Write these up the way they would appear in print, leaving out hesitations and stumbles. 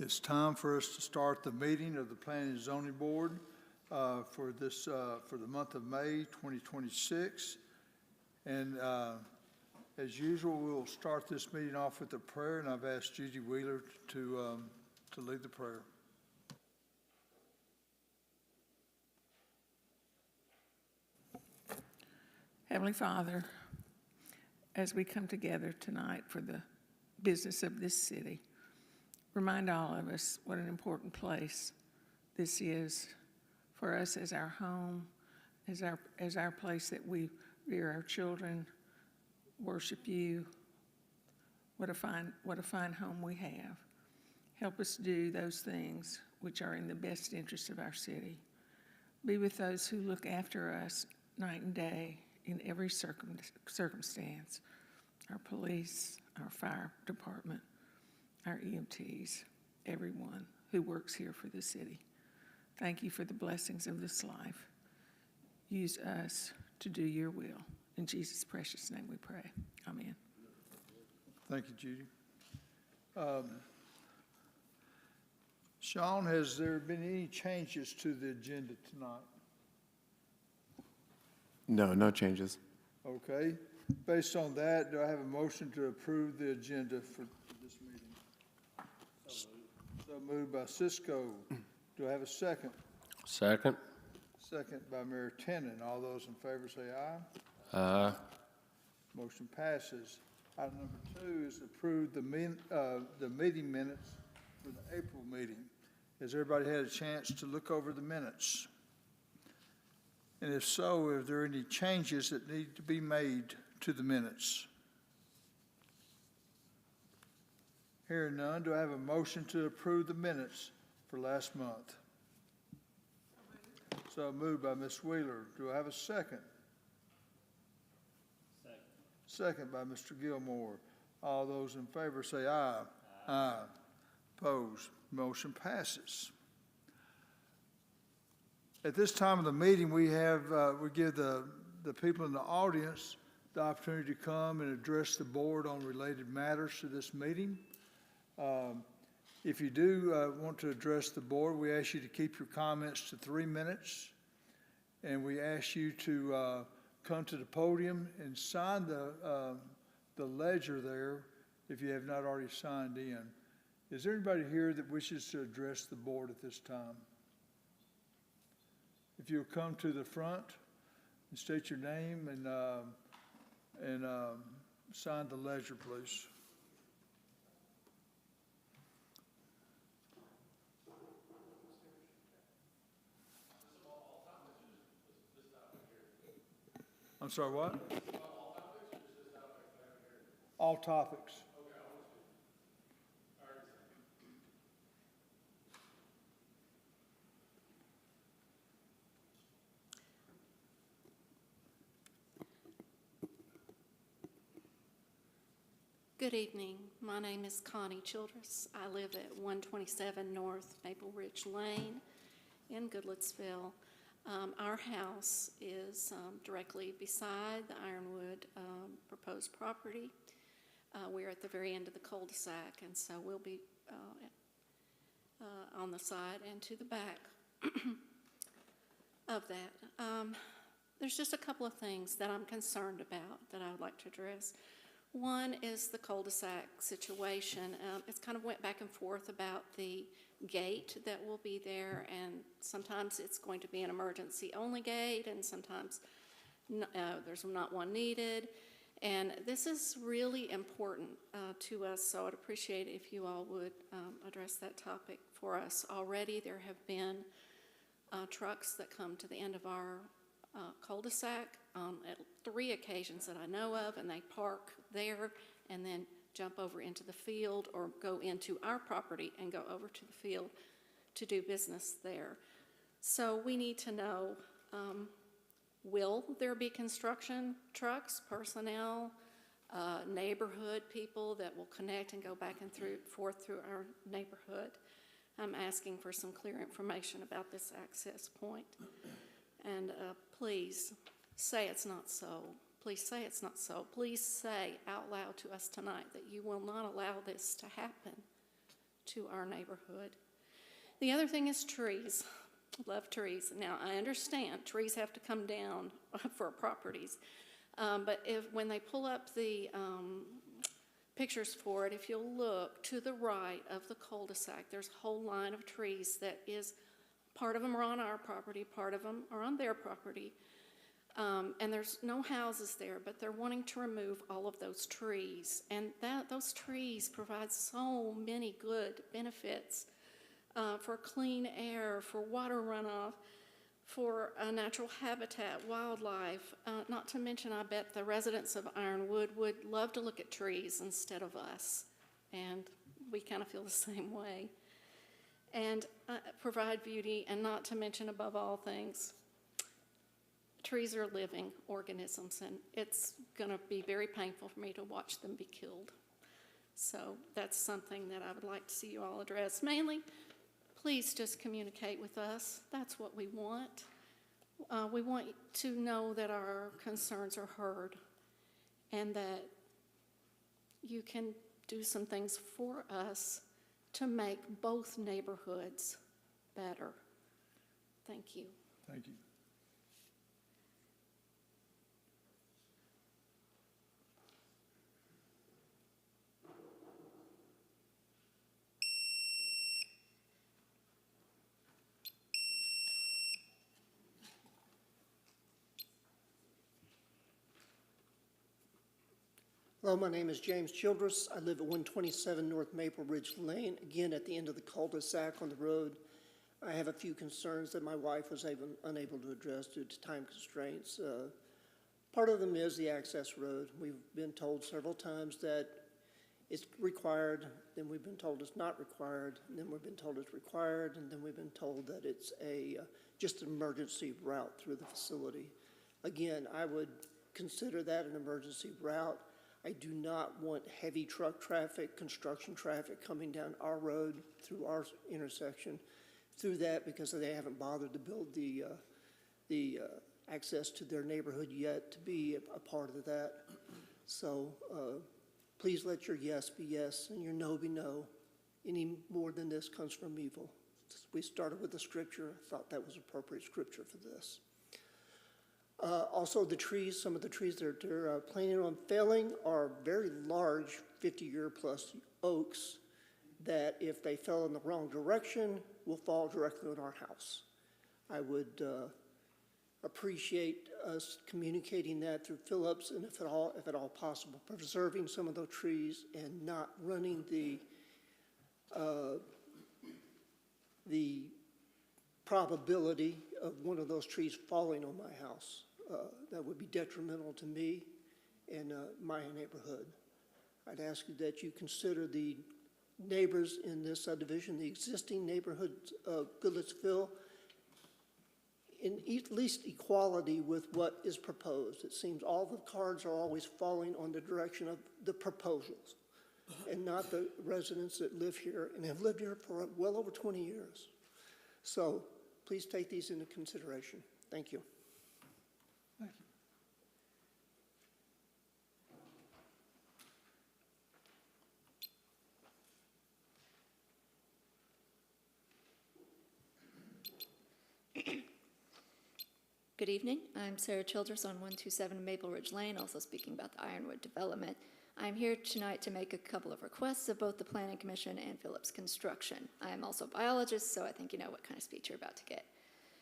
It's time for us to start the meeting of the Planning and Zoning Board for the month of May 2026. And as usual, we'll start this meeting off with a prayer, and I've asked Judy Wheeler to lead the prayer. Heavenly Father, as we come together tonight for the business of this city, remind all of us what an important place this is for us as our home, as our place that we rear our children, worship you. What a fine home we have. Help us do those things which are in the best interest of our city. Be with those who look after us night and day in every circumstance, our police, our fire department, our EMTs, everyone who works here for the city. Thank you for the blessings of this life. Use us to do your will. In Jesus' precious name we pray. Amen. Thank you, Judy. Sean, has there been any changes to the agenda tonight? No changes. Okay. Based on that, do I have a motion to approve the agenda for this meeting? So moved by Cisco. Do I have a second? Second. Second by Mayor Tennant. All those in favor say aye. Aye. Motion passes. Item number 2 is approve the meeting minutes for the April meeting. Has everybody had a chance to look over the minutes? And if so, are there any changes that need to be made to the minutes? Hearing none, do I have a motion to approve the minutes for last month? So moved by Ms. Wheeler. Do I have a second? Second by Mr. Gilmore. All those in favor say aye. Aye. Opposed? Motion passes. At this time of the meeting, we give the people in the audience the opportunity to come and address the board on related matters to this meeting. If you do want to address the board, we ask you to keep your comments to 3 minutes, and we ask you to come to the podium and sign the ledger there if you have not already signed in. Is there anybody here that wishes to address the board at this time? If you'll come to the front and state your name and sign the ledger, please. I'm sorry, what? All topics. Good evening. My name is Connie Childress. I live at 127 North Maple Ridge Lane in Goodlettsville. Our house is directly beside the Ironwood proposed property. We're at the very end of the cul-de-sac, and so we'll be on the side and to the back of that. There's just a couple of things that I'm concerned about that I would like to address. One is the cul-de-sac situation. It's kind of went back and forth about the gate that will be there, and sometimes it's going to be an emergency-only gate, and sometimes there's not one needed. And this is really important to us, so I'd appreciate it if you all would address that topic for us. Already there have been trucks that come to the end of our cul-de-sac at 3 occasions that I know of, and they park there and then jump over into the field or go into our property and go over to the field to do business there. So we need to know, will there be construction trucks, personnel, neighborhood people that will connect and go back and forth through our neighborhood? I'm asking for some clear information about this access point. And please say it's not so. Please say it's not so. Please say out loud to us tonight that you will not allow this to happen. to our neighborhood. The other thing is trees. Love trees. Now, I understand trees have to come down for properties, but when they pull up the pictures for it, if you'll look to the right of the cul-de-sac, there's a whole line of trees that is, part of them are on our property, part of them are on their property, and there's no houses there, but they're wanting to remove all of those trees, and those trees provide so many good benefits for clean air, for water runoff, for natural habitat, wildlife. Not to mention, I bet the residents of Ironwood would love to look at trees instead of us, and we kind of feel the same way. And provide beauty, and not to mention, above all things, trees are living organisms, and it's going to be very painful for me to watch them be killed. So that's something that I would like to see you all address. Mainly, please just communicate with us. That's what we want. We want to know that our concerns are heard and that you can do some things for us to make both neighborhoods better. Thank you. Thank you. Hello, my name is James Childress. I live at 127 North Maple Ridge Lane, again at the end of the cul-de-sac on the road. I have a few concerns that my wife was unable to address due to time constraints. Part of them is the access road. We've been told several times that it's required, then we've been told it's not required, and then we've been told it's required, and then we've been told that it's just an emergency route through the facility. Again, I would consider that an emergency route. I do not want heavy truck traffic, construction traffic coming down our road through our intersection through that, because they haven't bothered to build the access to their neighborhood yet to be a part of that. So please let your yes be yes and your no be no. Any more than this comes from evil. We started with the scripture. I thought that was appropriate scripture for this. Also, the trees, some of the trees that they're planning on felling are very large 50-year-plus oaks that, if they fell in the wrong direction, will fall directly on our house. I would appreciate us communicating that through Phillips, and if at all possible, preserving some of those trees and not running the probability of one of those trees falling on my house. That would be detrimental to me and my neighborhood. I'd ask you that you consider the neighbors in this subdivision, the existing neighborhood of Goodlettsville, in at least equality with what is proposed. It seems all the cards are always falling on the direction of the proposals and not the residents that live here and have lived here for well over 20 years. So please take these into consideration. Thank you. Thank you. Good evening. I'm Sarah Childress on 127 Maple Ridge Lane, also speaking about the Ironwood development. I'm here tonight to make a couple of requests of both the Planning Commission and Phillips Construction. I am also a biologist, so I think you know what kind of speech you're about to get.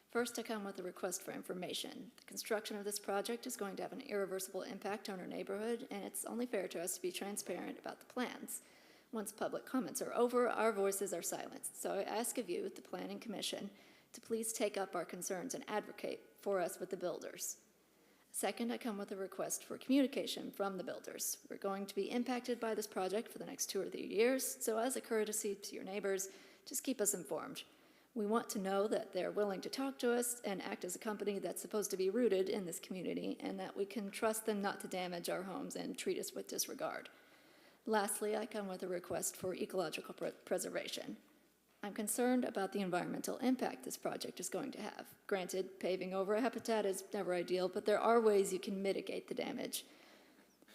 First, I come with a request for information. The construction of this project is going to have an irreversible impact on our neighborhood, and it's only fair to us to be transparent about the plans. Once public comments are over, our voices are silenced. So I ask of you, the Planning Commission, to please take up our concerns and advocate for us with the builders. Second, I come with a request for communication from the builders. We're going to be impacted by this project for the next 2 or 3 years, so as a courtesy to your neighbors, just keep us informed. We want to know that they're willing to talk to us and act as a company that's supposed to be rooted in this community, and that we can trust them not to damage our homes and treat us with disregard. Lastly, I come with a request for ecological preservation. I'm concerned about the environmental impact this project is going to have. Granted, paving over a habitat is never ideal, but there are ways you can mitigate the damage.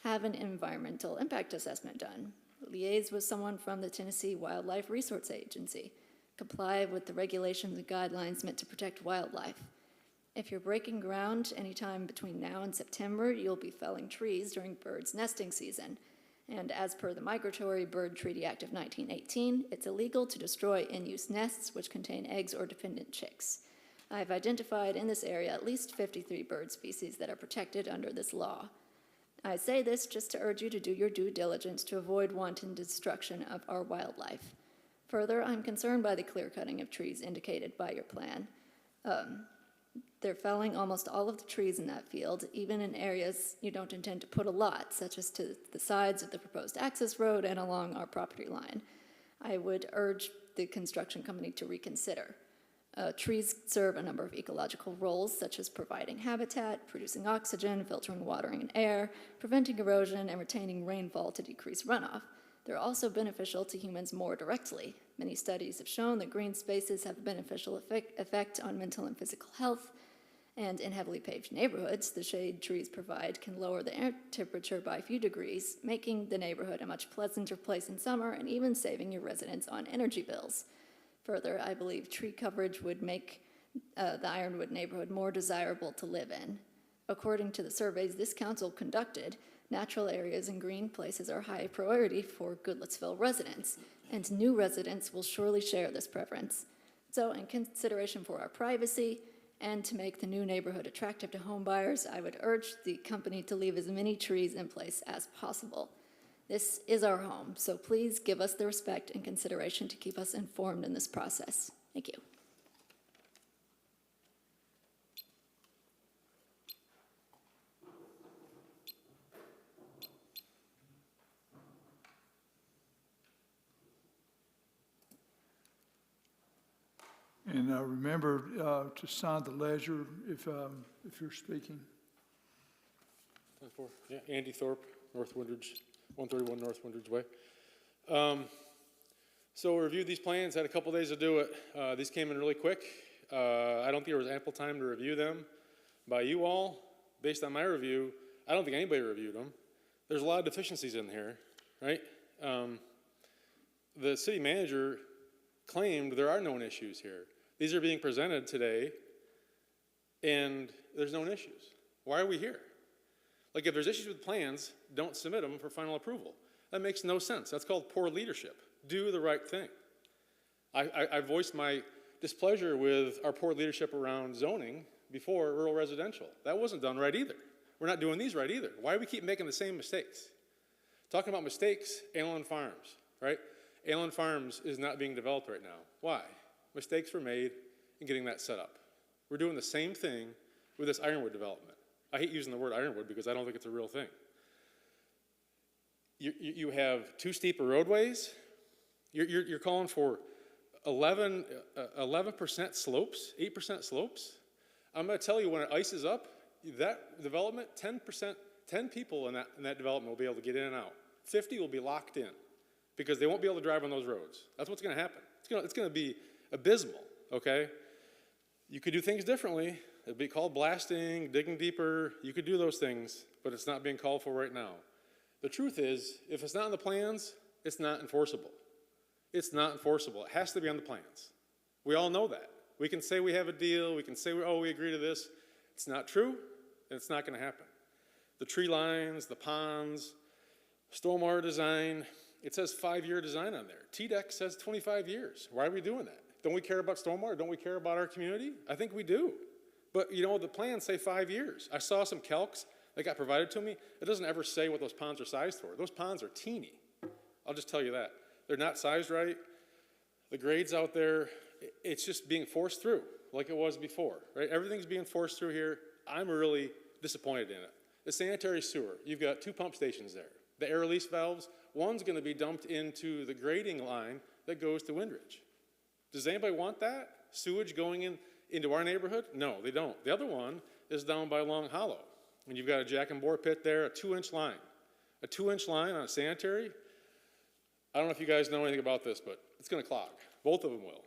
Have an environmental impact assessment done. liaise with someone from the Tennessee Wildlife Resource Agency, comply with the regulations and guidelines meant to protect wildlife. If you're breaking ground anytime between now and September, you'll be felling trees during birds' nesting season. And as per the Migratory Bird Treaty Act of 1918, it's illegal to destroy in-use nests which contain eggs or dependent chicks. I've identified in this area at least 53 bird species that are protected under this law. I say this just to urge you to do your due diligence to avoid wanton destruction of our wildlife. Further, I'm concerned by the clear-cutting of trees indicated by your plan. They're felling almost all of the trees in that field, even in areas you don't intend to put a lot, such as to the sides of the proposed access road and along our property line. I would urge the construction company to reconsider. Trees serve a number of ecological roles, such as providing habitat, producing oxygen, filtering water and air, preventing erosion, and retaining rainfall to decrease runoff. They're also beneficial to humans more directly. Many studies have shown that green spaces have a beneficial effect on mental and physical health, and in heavily paved neighborhoods, the shade trees provide can lower the air temperature by a few degrees, making the neighborhood a much pleasanter place in summer and even saving your residents on energy bills. Further, I believe tree coverage would make the Ironwood neighborhood more desirable to live in. According to the surveys this council conducted, natural areas and green places are high priority for Goodlettsville residents, and new residents will surely share this preference. So, in consideration for our privacy and to make the new neighborhood attractive to home buyers, I would urge the company to leave as many trees in place as possible. This is our home, so please give us the respect and consideration to keep us informed in this process. Thank you. And remember to sign the ledger if you're speaking. Yeah, Andy Thorpe, North Windridge, 131 North Windridge Way. So we reviewed these plans, had a couple days to do it. These came in really quick. I don't think there was ample time to review them by you all. Based on my review, I don't think anybody reviewed them. There's a lot of deficiencies in here, right? The city manager claimed there are known issues here. These are being presented today, and there's known issues. Why are we here? Like, if there's issues with plans, don't submit them for final approval. That makes no sense. That's called poor leadership. Do the right thing. I voiced my displeasure with our poor leadership around zoning before rural residential. That wasn't done right either. We're not doing these right either. Why do we keep making the same mistakes? Talking about mistakes, Allen Farms, right? Allen Farms is not being developed right now. Why? Mistakes were made in getting that set up. We're doing the same thing with this Ironwood development. I hate using the word Ironwood because I don't think it's a real thing. You have too steep of roadways. You're calling for 11% slopes, 8% slopes. I'm going to tell you, when it ices up, that development, 10 people in that development will be able to get in and out. 50 will be locked in because they won't be able to drive on those roads. That's what's going to happen. It's going to be abysmal, okay? You could do things differently. It'd be called blasting, digging deeper. You could do those things, but it's not being called for right now. The truth is, if it's not in the plans, it's not enforceable. It's not enforceable. It has to be on the plans. We all know that. We can say we have a deal. We can say, oh, we agree to this. It's not true, and it's not going to happen. The tree lines, the ponds, stormwater design, it says 5-year design on there. TDEC says 25 years. Why are we doing that? Don't we care about stormwater? Don't we care about our community? I think we do. But, you know, the plans say 5 years. I saw some calcs that got provided to me. It doesn't ever say what those ponds are sized for. Those ponds are teeny. I'll just tell you that. They're not sized right. The grades out there, it's just being forced through like it was before, right? Everything's being forced through here. I'm really disappointed in it. The sanitary sewer, you've got 2 pump stations there. The air release valves, one's going to be dumped into the grading line that goes to Windridge. Does anybody want that? Sewage going into our neighborhood? No, they don't. The other one is down by Long Hollow. And you've got a jack and bore pit there, a 2-inch line. A 2-inch line on a sanitary, I don't know if you guys know anything about this, but it's going to clog. Both of them will.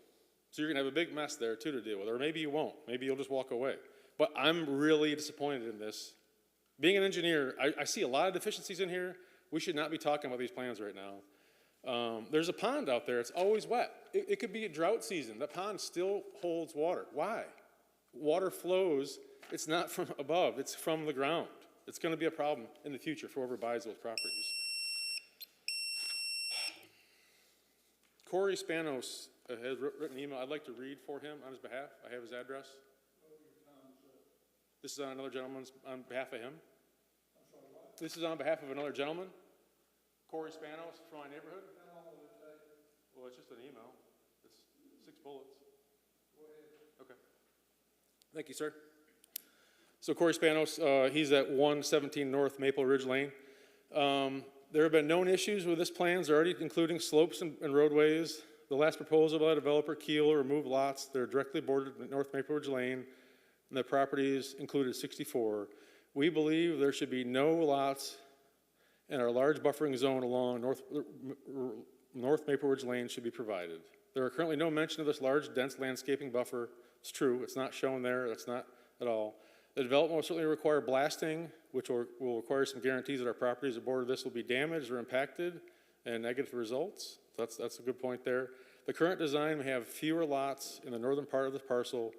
So you're going to have a big mess there, too, to deal with. Or maybe you won't. Maybe you'll just walk away. But I'm really disappointed in this. Being an engineer, I see a lot of deficiencies in here. We should not be talking about these plans right now. There's a pond out there, it's always wet. It could be a drought season, that pond still holds water. Why? Water flows, it's not from above, it's from the ground. It's gonna be a problem in the future for whoever buys those properties. Corey Spanos has written an email I'd like to read for him on his behalf. I have his address. This is on another gentleman's, on behalf of him. This is on behalf of another gentleman, Corey Spanos, from my neighborhood. Well, it's just an email. It's 6 bullets. Okay. Thank you, sir. So Corey Spanos, he's at 117 North Maple Ridge Lane. There have been known issues with this plans already, including slopes and roadways. The last proposal by developer Keel removed lots that are directly bordered North Maple Ridge Lane, and the properties included 64. We believe there should be no lots in our large buffering zone along North Maple Ridge Lane should be provided. There are currently no mention of this large, dense landscaping buffer. It's true, it's not shown there, that's not at all. The development will certainly require blasting, which will require some guarantees that our properties that border this will be damaged or impacted and negative results. So that's a good point there. The current design may have fewer lots in the northern part of the parcel.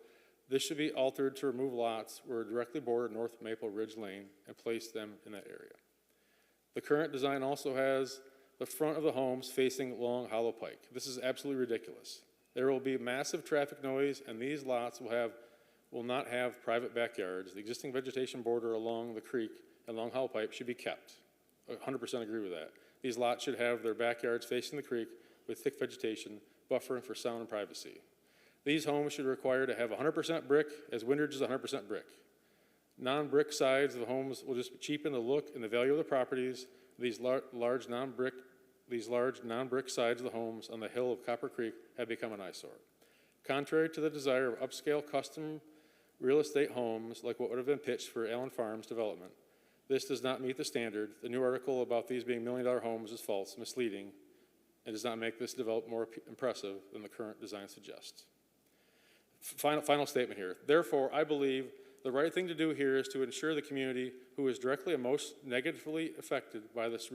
This should be altered to remove lots where directly border North Maple Ridge Lane and place them in that area. The current design also has the front of the homes facing Long Hollow Pike. This is absolutely ridiculous. There will be massive traffic noise, and these lots will not have private backyards. The existing vegetation border along the creek and Long Hollow Pike should be kept. 100% agree with that. These lots should have their backyards facing the creek with thick vegetation, buffering for sound and privacy. These homes should require to have 100% brick, as Windridge is 100% brick. Non-brick sides of the homes will just cheapen the look and the value of the properties. These large non-brick sides of the homes on the hill of Copper Creek have become an eyesore. Contrary to the desire of upscale custom real estate homes like what would have been pitched for Allen Farms development, this does not meet the standard. The new article about these being $1 million homes is false, misleading, and does not make this development more impressive than the current design suggests. Final statement here. Therefore, I believe the right thing to do here is to ensure the community who is directly and most negatively affected by this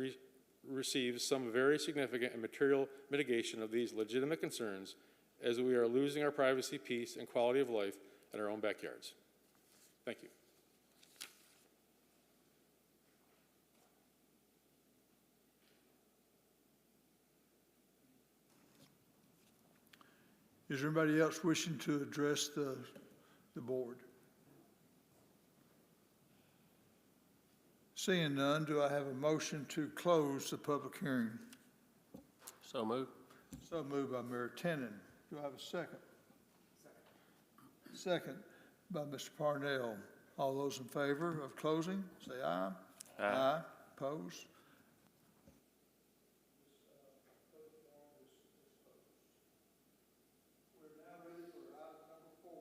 receives some very significant and material mitigation of these legitimate concerns, as we are losing our privacy, peace, and quality of life in our own backyards. Thank you. Is there anybody else wishing to address the board? Seeing none, do I have a motion to close the public hearing? So moved. So moved by Mayor Tenon. Do I have a second? Second by Mr. Parnell. All those in favor of closing, say aye. Aye. Opposed? We're now ready for item number 4.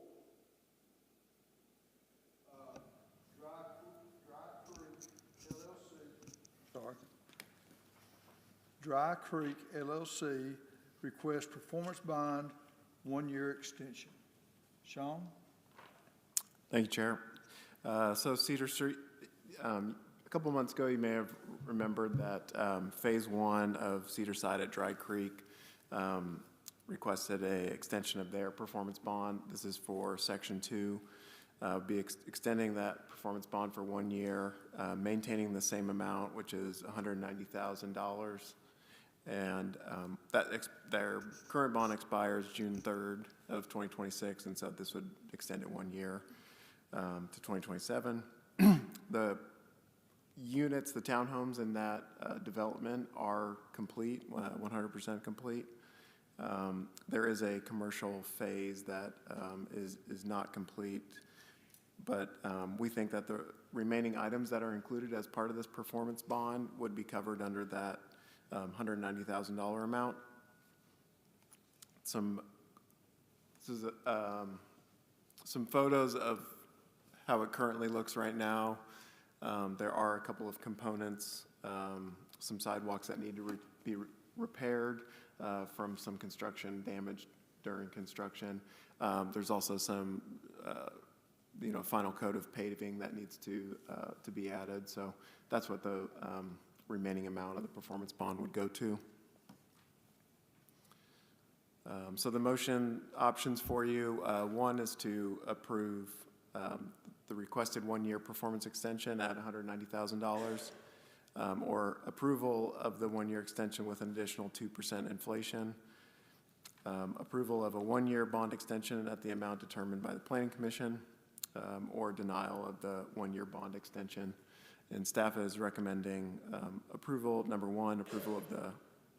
Dry Creek LLC request performance bond, 1-year extension. Sean? Thank you, Chair. So Cedar Street, a couple months ago, you may have remembered that Phase 1 of Cedar Side at Dry Creek requested an extension of their performance bond. This is for Section 2. Be extending that performance bond for 1 year, maintaining the same amount, which is $190,000. And their current bond expires June 3rd of 2026, and so this would extend it 1 year to 2027. The units, the townhomes in that development are complete, 100% complete. There is a commercial phase that is not complete, but we think that the remaining items that are included as part of this performance bond would be covered under that $190,000 amount. Some photos of how it currently looks right now. There are a couple of components, some sidewalks that need to be repaired from some construction damage during construction. There's also some, final coat of paving that needs to be added. So that's what the remaining amount of the performance bond would go to. So the motion options for you, one is to approve the requested one-year performance extension at $190,000, or approval of the one-year extension with an additional 2% inflation, approval of a one-year bond extension at the amount determined by the Planning Commission, or denial of the one-year bond extension. And staff is recommending approval, number one, approval of the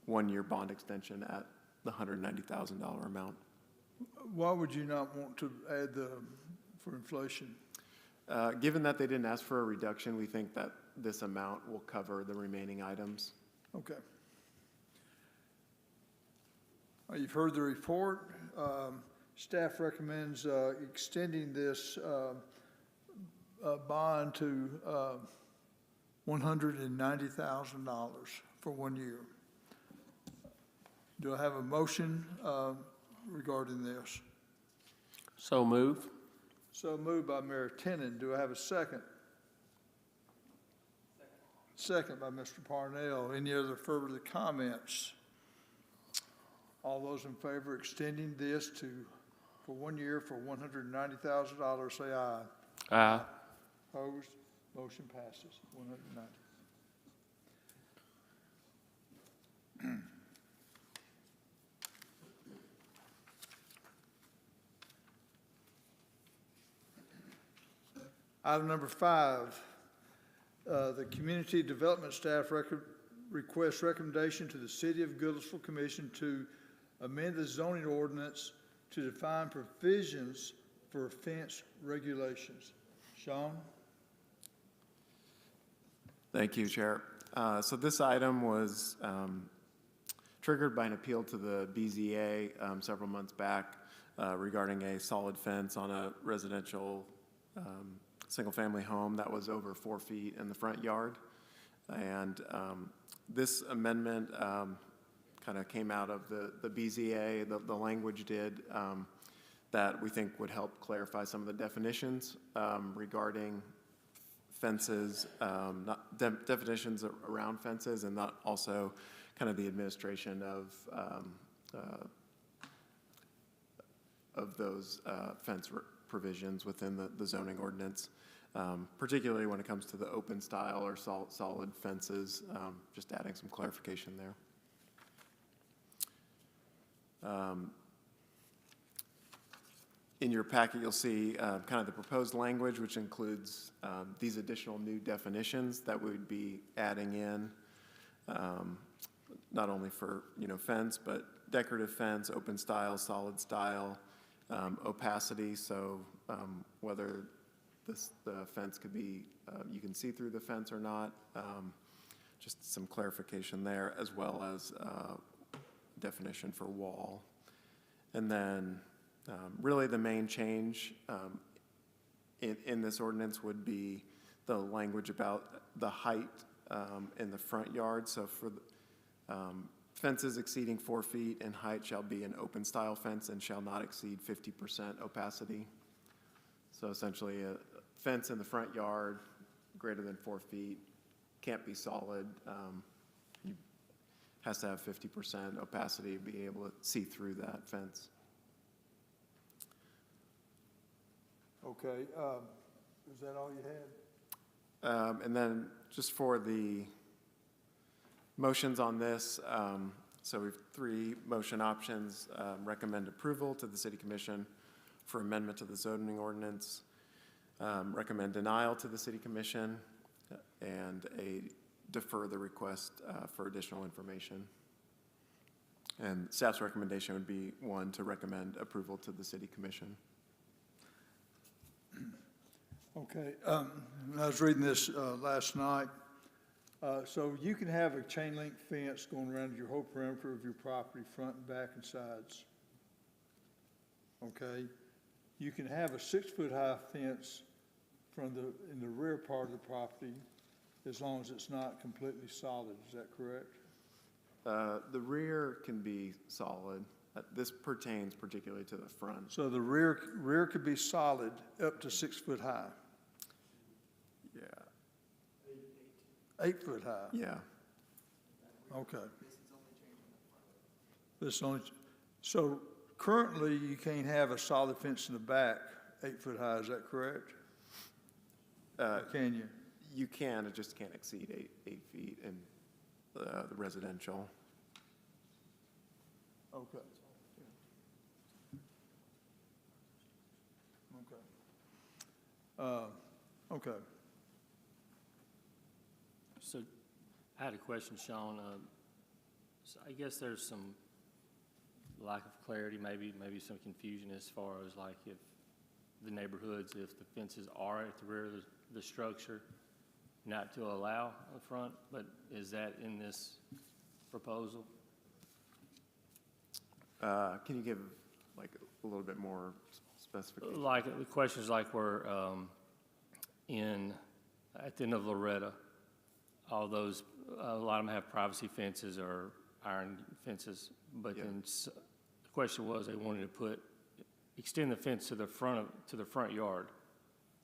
one-year bond extension at the $190,000 amount. Why would you not want to add for inflation? Given that they didn't ask for a reduction, we think that this amount will cover the remaining items. Okay. You've heard the report. Staff recommends extending this bond to $190,000 for 1 year. Do I have a motion regarding this? So move. So moved by Mayor Tennant. Do I have a second? Second by Mr. Parnell. Any other further comments? All those in favor of extending this for 1 year for $190,000, say aye. Aye. Opposed? Motion passes. 190. Item number 5, the Community Development Staff requests recommendation to the City of Goodlettsville Commission to amend the zoning ordinance to define provisions for fence regulations. Sean? Thank you, Chair. So this item was triggered by an appeal to the BZA several months back regarding a solid fence on a residential single-family home that was over 4 feet in the front yard. And this amendment kind of came out of the BZA, the language did, that we think would help clarify some of the definitions regarding fences, definitions around fences, and not also kind of the administration of those fence provisions within the zoning ordinance, particularly when it comes to the open style or solid fences, just adding some clarification there. In your packet, you'll see kind of the proposed language, which includes these additional new definitions that we would be adding in, not only for fence, but decorative fence, open style, solid style, opacity. So whether the fence could be, you can see through the fence or not, just some clarification there, as well as definition for wall. And then really the main change in this ordinance would be the language about the height in the front yard. So for fences exceeding 4 feet in height shall be an open style fence and shall not exceed 50% opacity. So essentially a fence in the front yard greater than 4 feet can't be solid. Has to have 50% opacity to be able to see through that fence. Okay, is that all you had? And then just for the motions on this, so we have 3 motion options. Recommend approval to the City Commission for amendment to the zoning ordinance, recommend denial to the City Commission, and defer the request for additional information. And staff's recommendation would be 1, to recommend approval to the City Commission. Okay, I was reading this last night. So you can have a chain link fence going around your whole perimeter of your property, front and back and sides. Okay, you can have a 6-foot high fence in the rear part of the property, as long as it's not completely solid. Is that correct? The rear can be solid. This pertains particularly to the front. So the rear could be solid up to 6 foot high. Yeah. 8 foot high. Yeah. Okay. This only, So currently, you can't have a solid fence in the back 8 foot high, is that correct? Or can you? You can, it just can't exceed 8 feet in the residential. Okay. Okay. Okay. So I had a question, Sean. So I guess there's some lack of clarity, maybe some confusion as far as like if the neighborhoods, if the fences are at the rear of the structure, not to allow the front, but is that in this proposal? Can you give like a little bit more specification? Like, the question is like we're at the end of Loretta, all those, a lot of them have privacy fences or iron fences, but Yeah. then the question was they wanted to extend the fence to the front yard.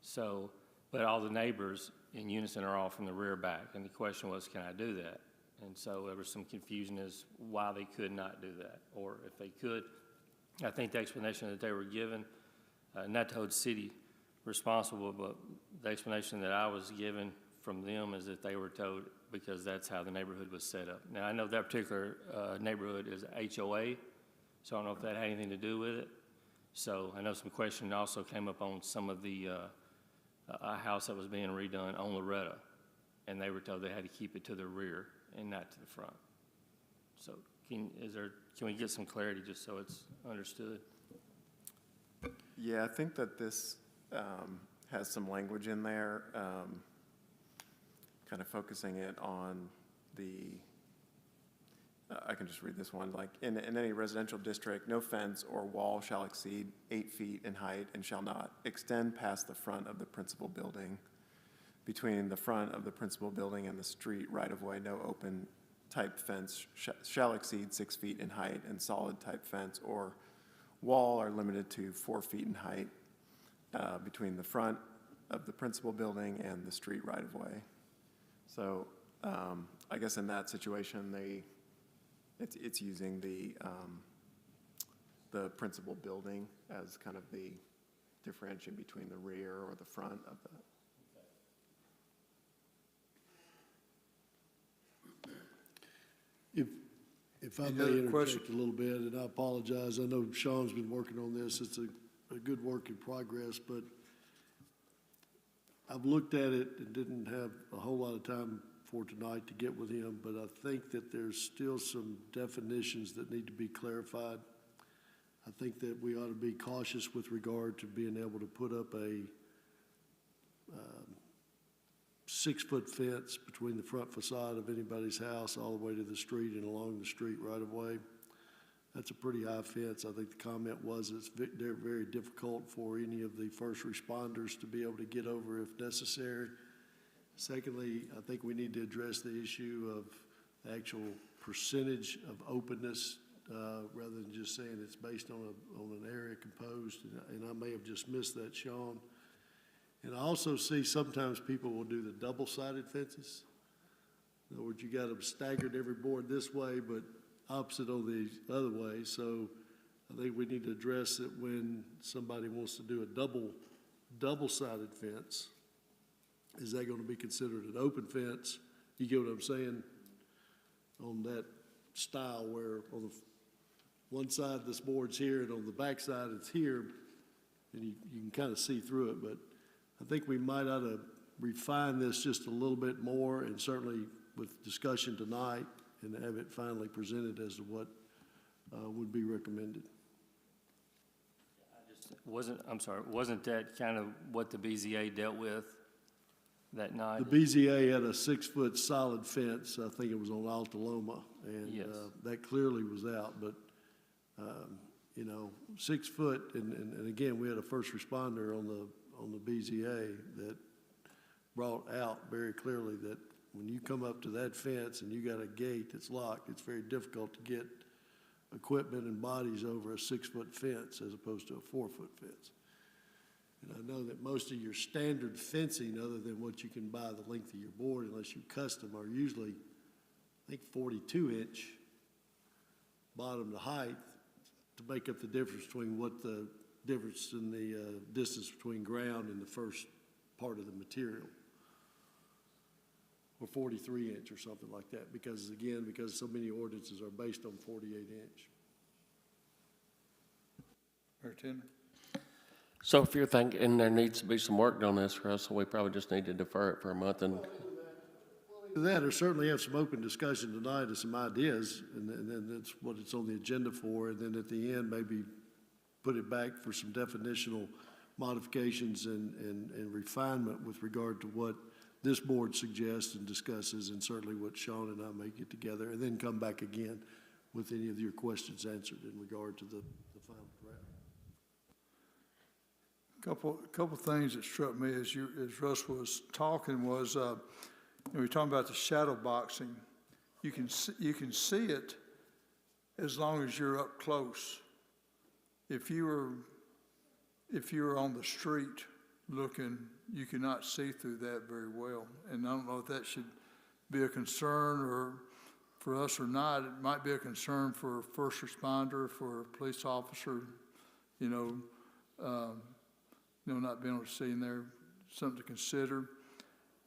So, but all the neighbors in unison are all from the rear back, and the question was, can I do that? And so there was some confusion as why they could not do that, or if they could. I think the explanation that they were given, not to hold city responsible, but the explanation that I was given from them is that they were told because that's how the neighborhood was set up. Now, I know that particular neighborhood is HOA, so I don't know if that had anything to do with it. So I know some question also came up on some of the a house that was being redone on Loretta, and they were told they had to keep it to the rear and not to the front. So can we get some clarity just so it's understood? Yeah, I think that this has some language in there, kind of focusing it on I can just read this one, like, in any residential district, no fence or wall shall exceed 8 feet in height and shall not extend past the front of the principal building. Between the front of the principal building and the street right-of-way, no open type fence shall exceed 6 feet in height, and solid type fence or wall are limited to 4 feet in height between the front of the principal building and the street right-of-way. So I guess in that situation, it's using the principal building as kind of the differentiation between the rear or the front of the. If I Any may other question? interject a little bit, and I apologize, I know Sean's been working on this, it's a good work in progress, but I've looked at it and didn't have a whole lot of time for tonight to get with him, but I think that there's still some definitions that need to be clarified. I think that we ought to be cautious with regard to being able to put up a 6-foot fence between the front facade of anybody's house all the way to the street and along the street right of way. That's a pretty high fence. I think the comment was they're very difficult for any of the first responders to be able to get over if necessary. Secondly, I think we need to address the issue of the actual percentage of openness rather than just saying it's based on an area composed. And I may have just missed that, Sean. And I also see sometimes people will do the double-sided fences. In other words, you got them staggered every board this way, but opposite on the other way. So I think we need to address it when somebody wants to do a double-sided fence. Is that going to be considered an open fence? You get what I'm saying? On that style where on the one side this board's here and on the back side it's here, and you can kind of see through it. But I think we might ought to refine this just a little bit more, and certainly with discussion tonight, and have it finally presented as to what would be recommended. Wasn't that kind of what the BZA dealt with that night? The BZA had a 6-foot solid fence. I think it was on Alta Loma, and Yes. that clearly was out. But 6 foot, and again, we had a first responder on the BZA that brought out very clearly that when you come up to that fence and you got a gate that's locked, it's very difficult to get equipment and bodies over a 6-foot fence as opposed to a 4-foot fence. And I know that most of your standard fencing, other than what you can buy the length of your board, unless you custom, are usually, I think, 42-inch bottom to height. to make up the difference between what the difference in the distance between ground and the first part of the material. Or 43 inch or something like that, because again, because so many ordinances are based on 48 inch. Mayor Tanner? So if you're thinking there needs to be some work done on this, Russell, we probably just need to defer it for a month and That, or certainly have some open discussion tonight of some ideas, and then that's what it's on the agenda for, and then at the end, maybe put it back for some definitional modifications and refinement with regard to what this board suggests and discusses, and certainly what Sean and I may get together, and then come back again with any of your questions answered in regard to the final draft. Couple things that struck me as Russ was talking was, we were talking about the shadow boxing. You can see it as long as you're up close. If you were on the street looking, you cannot see through that very well. And I don't know if that should be a concern or for us or not. It might be a concern for a first responder, for a police officer, not being able to see in there, something to consider.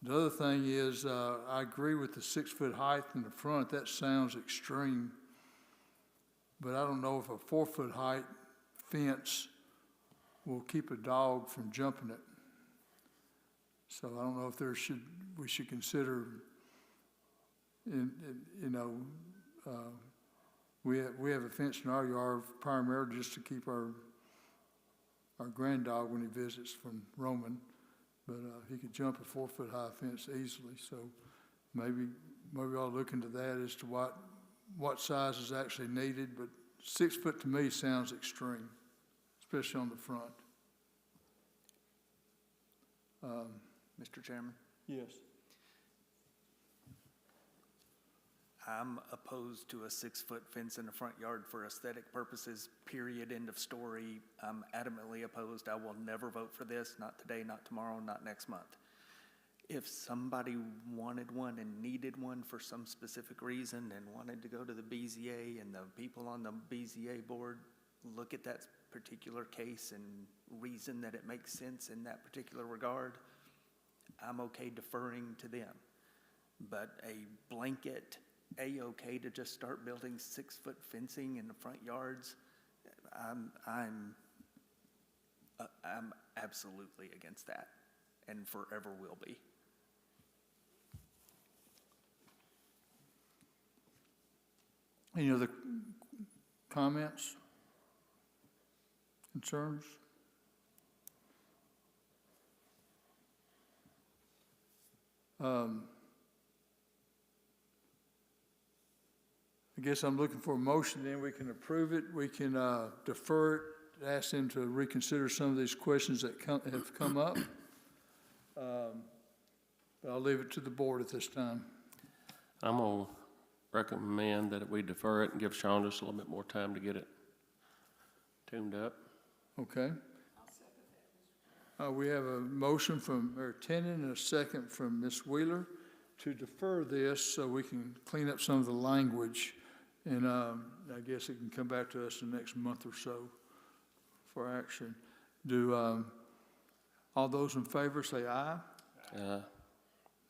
The other thing is, I agree with the 6 foot height in the front. That sounds extreme. But I don't know if a 4 foot height fence will keep a dog from jumping it. So I don't know if we should consider, we have a fence in our yard primarily just to keep our grand dog when he visits from roaming. But he could jump a 4 foot high fence easily. So maybe I'll look into that as to what size is actually needed. But 6 foot to me sounds extreme, especially on the front. Mr. Chairman, Yes. I'm opposed to a 6 foot fence in the front yard for aesthetic purposes, period, end of story. I'm adamantly opposed. I will never vote for this, not today, not tomorrow, not next month. If somebody wanted one and needed one for some specific reason and wanted to go to the BZA and the people on the BZA board look at that particular case and reason that it makes sense in that particular regard, I'm okay deferring to them. But a blanket A-okay to just start building 6 foot fencing in the front yards, I'm absolutely against that and forever will be. Any other comments, concerns? I guess I'm looking for a motion, then we can approve it, we can defer it, ask them to reconsider some of these questions that have come up. But I'll leave it to the board at this time. I'm going to recommend that we defer it and give Sean just a little bit more time to get it tuned up. Okay? We have a motion from Mayor Tenen and a second from Ms. Wheeler to defer this so we can clean up some of the language. And I guess it can come back to us in the next month or so for action. Do all those in favor say aye?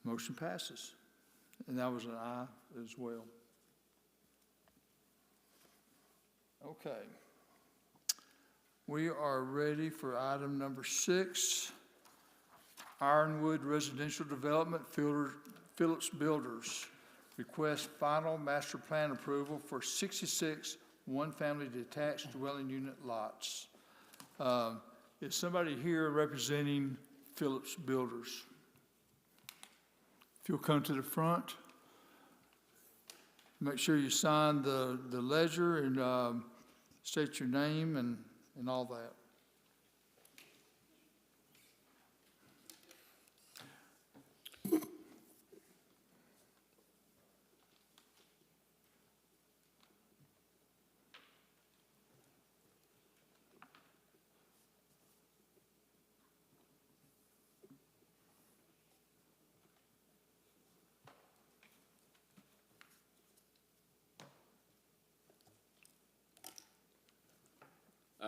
Motion passes. And that was an aye as well. Okay. We are ready for item number 6, Ironwood Residential Development, Phillips Builders. Request final master plan approval for 66 one-family detached dwelling unit lots. Is somebody here representing Phillips Builders? If you'll come to the front, make sure you sign the ledger and state your name and all that.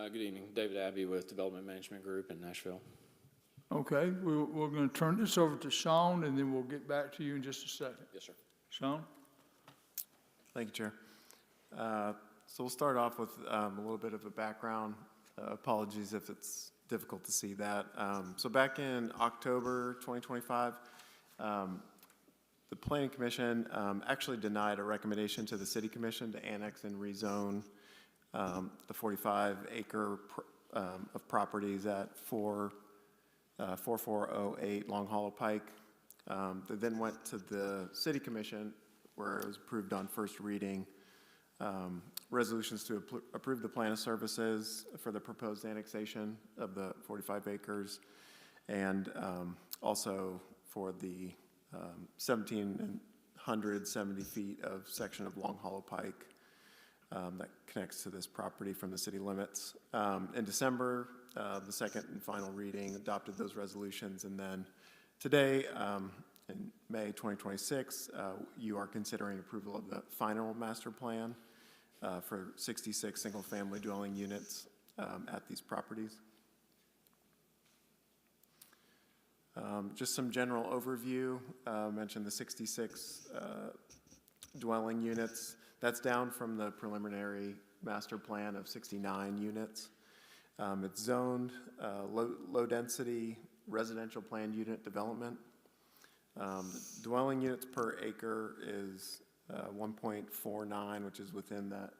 Good evening. David Abbey with Development Management Group in Nashville. Okay, we're going to turn this over to Sean, and then we'll get back to you in just a second. Yes, sir. Sean? Thank you, Chair. So we'll start off with a little bit of a background. Apologies if it's difficult to see that. So back in October 2025, the Planning Commission actually denied a recommendation to the City Commission to annex and rezone the 45-acre of properties at 4408 Long Hollow Pike. They then went to the City Commission, where it was approved on first reading. Resolutions to approve the plan of services for the proposed annexation of the 45 acres, and also for the 1,770 feet of section of Long Hollow Pike that connects to this property from the city limits. In December, the second and final reading adopted those resolutions, and then today, in May 2026, you are considering approval of the final master plan for 66 single-family dwelling units at these properties. Just some general overview. Mentioned the 66 dwelling units. That's down from the preliminary master plan of 69 units. It's zoned low-density residential planned unit development. Dwelling units per acre is 1.49, which is within that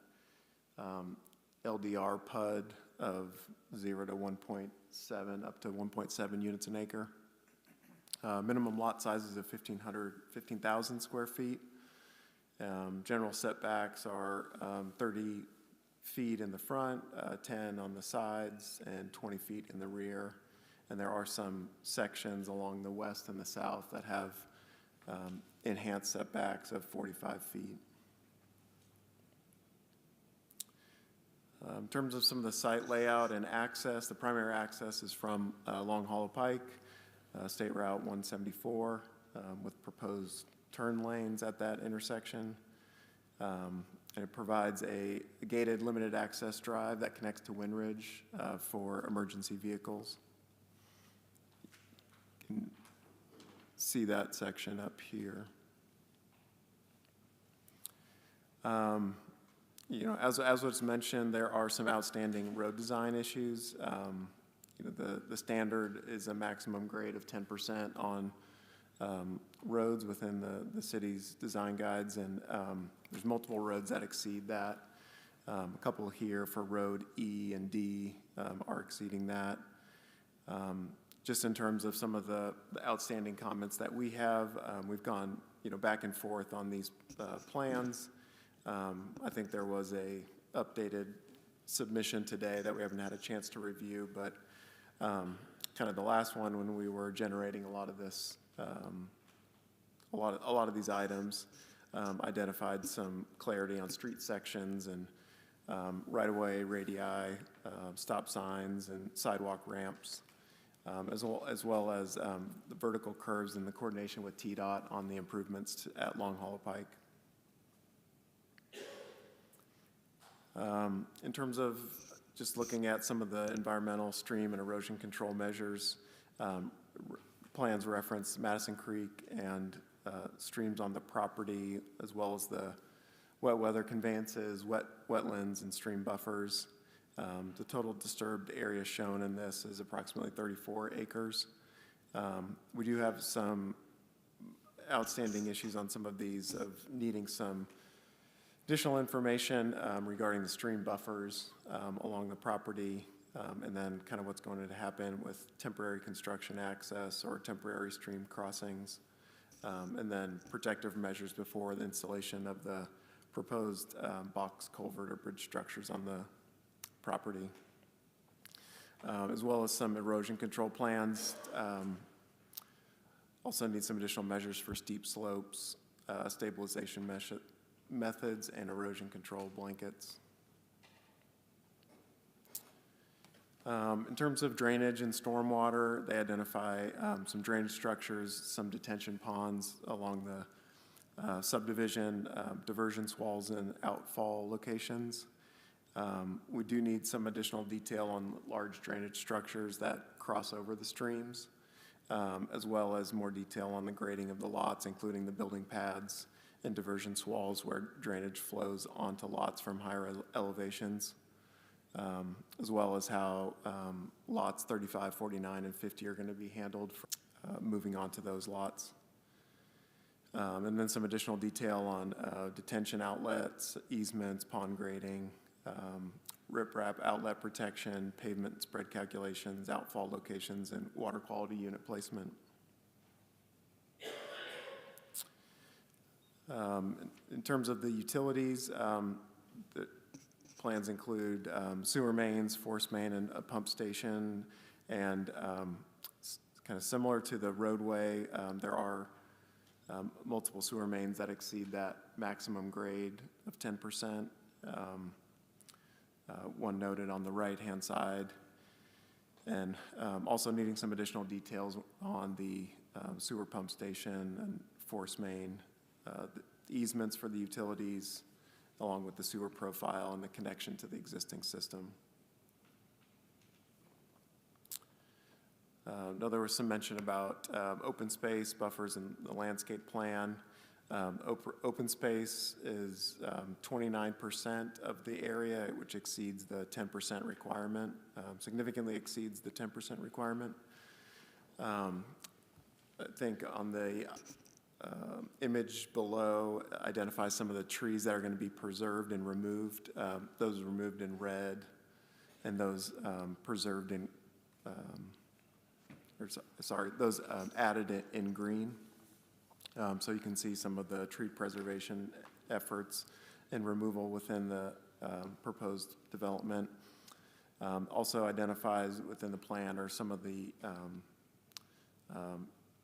LDR PUD of 0 to 1.7 up to 1.7 units an acre. Minimum lot sizes of 15,000 square feet. General setbacks are 30 feet in the front, 10 on the sides, and 20 feet in the rear. And there are some sections along the west and the south that have enhanced setbacks of 45 feet. In terms of some of the site layout and access, the primary access is from Long Hollow Pike, State Route 174, with proposed turn lanes at that intersection. And it provides a gated limited access drive that connects to Windridge for emergency vehicles. You can see that section up here. You know, as was mentioned, there are some outstanding road design issues. You know, the standard is a maximum grade of 10% on roads within the city's design guides, and there's multiple roads that exceed that. A couple here for road E and D are exceeding that. Just in terms of some of the outstanding comments that we have, we've gone, you know, back and forth on these plans. I think there was a updated submission today that we haven't had a chance to review, but kind of the last one when we were generating a lot of this, a lot of these items, identified some clarity on street sections and right-of-way radii, stop signs, and sidewalk ramps, as well as the vertical curves and the coordination with TDOT on the improvements at Long Hollow Pike. In terms of just looking at some of the environmental, stream, and erosion control measures, plans reference Madison Creek and streams on the property, as well as the wet weather conveyances, wetlands, and stream buffers. The total disturbed area shown in this is approximately 34 acres. We do have some outstanding issues on some of these of needing some additional information regarding the stream buffers along the property, and then kind of what's going to happen with temporary construction access or temporary stream crossings, and then protective measures before the installation of the proposed box culvert or bridge structures on the property, as well as some erosion control plans. Also need some additional measures for steep slopes, stabilization methods, and erosion control blankets. In terms of drainage and stormwater, they identify some drainage structures, some detention ponds along the subdivision, diversion swales, and outfall locations. We do need some additional detail on large drainage structures that cross over the streams, as well as more detail on the grading of the lots, including the building pads and diversion swales where drainage flows onto lots from higher elevations, as well as how lots 35, 49, and 50 are going to be handled for, moving on to those lots. And then some additional detail on detention outlets, easements, pond grading, riprap outlet protection, pavement spread calculations, outfall locations, and water quality unit placement. In terms of the utilities, the plans include sewer mains, force main, and a pump station. And kind of similar to the roadway, there are multiple sewer mains that exceed that maximum grade of 10%. One noted on the right-hand side. And also needing some additional details on the sewer pump station and force main, the easements for the utilities, along with the sewer profile and the connection to the existing system. Now, there was some mention about open space, buffers, and the landscape plan. Open space is 29% of the area, which exceeds the 10% requirement, significantly exceeds the 10% requirement. I think on the image below identifies some of the trees that are going to be preserved and removed, those removed in red, and those preserved in, those added in green. So you can see some of the tree preservation efforts and removal within the proposed development. Also identifies within the plan are some of the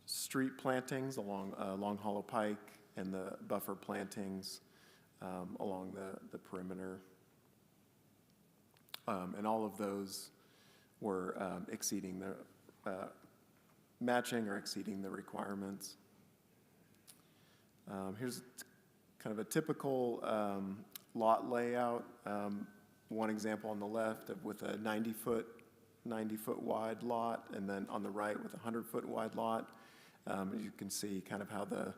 street plantings along Long Hollow Pike and the buffer plantings along the perimeter. And all of those were exceeding the, matching or exceeding the requirements. Here's kind of a typical lot layout. One example on the left with a 90-foot wide lot, and then on the right with a 100-foot wide lot. You can see kind of how the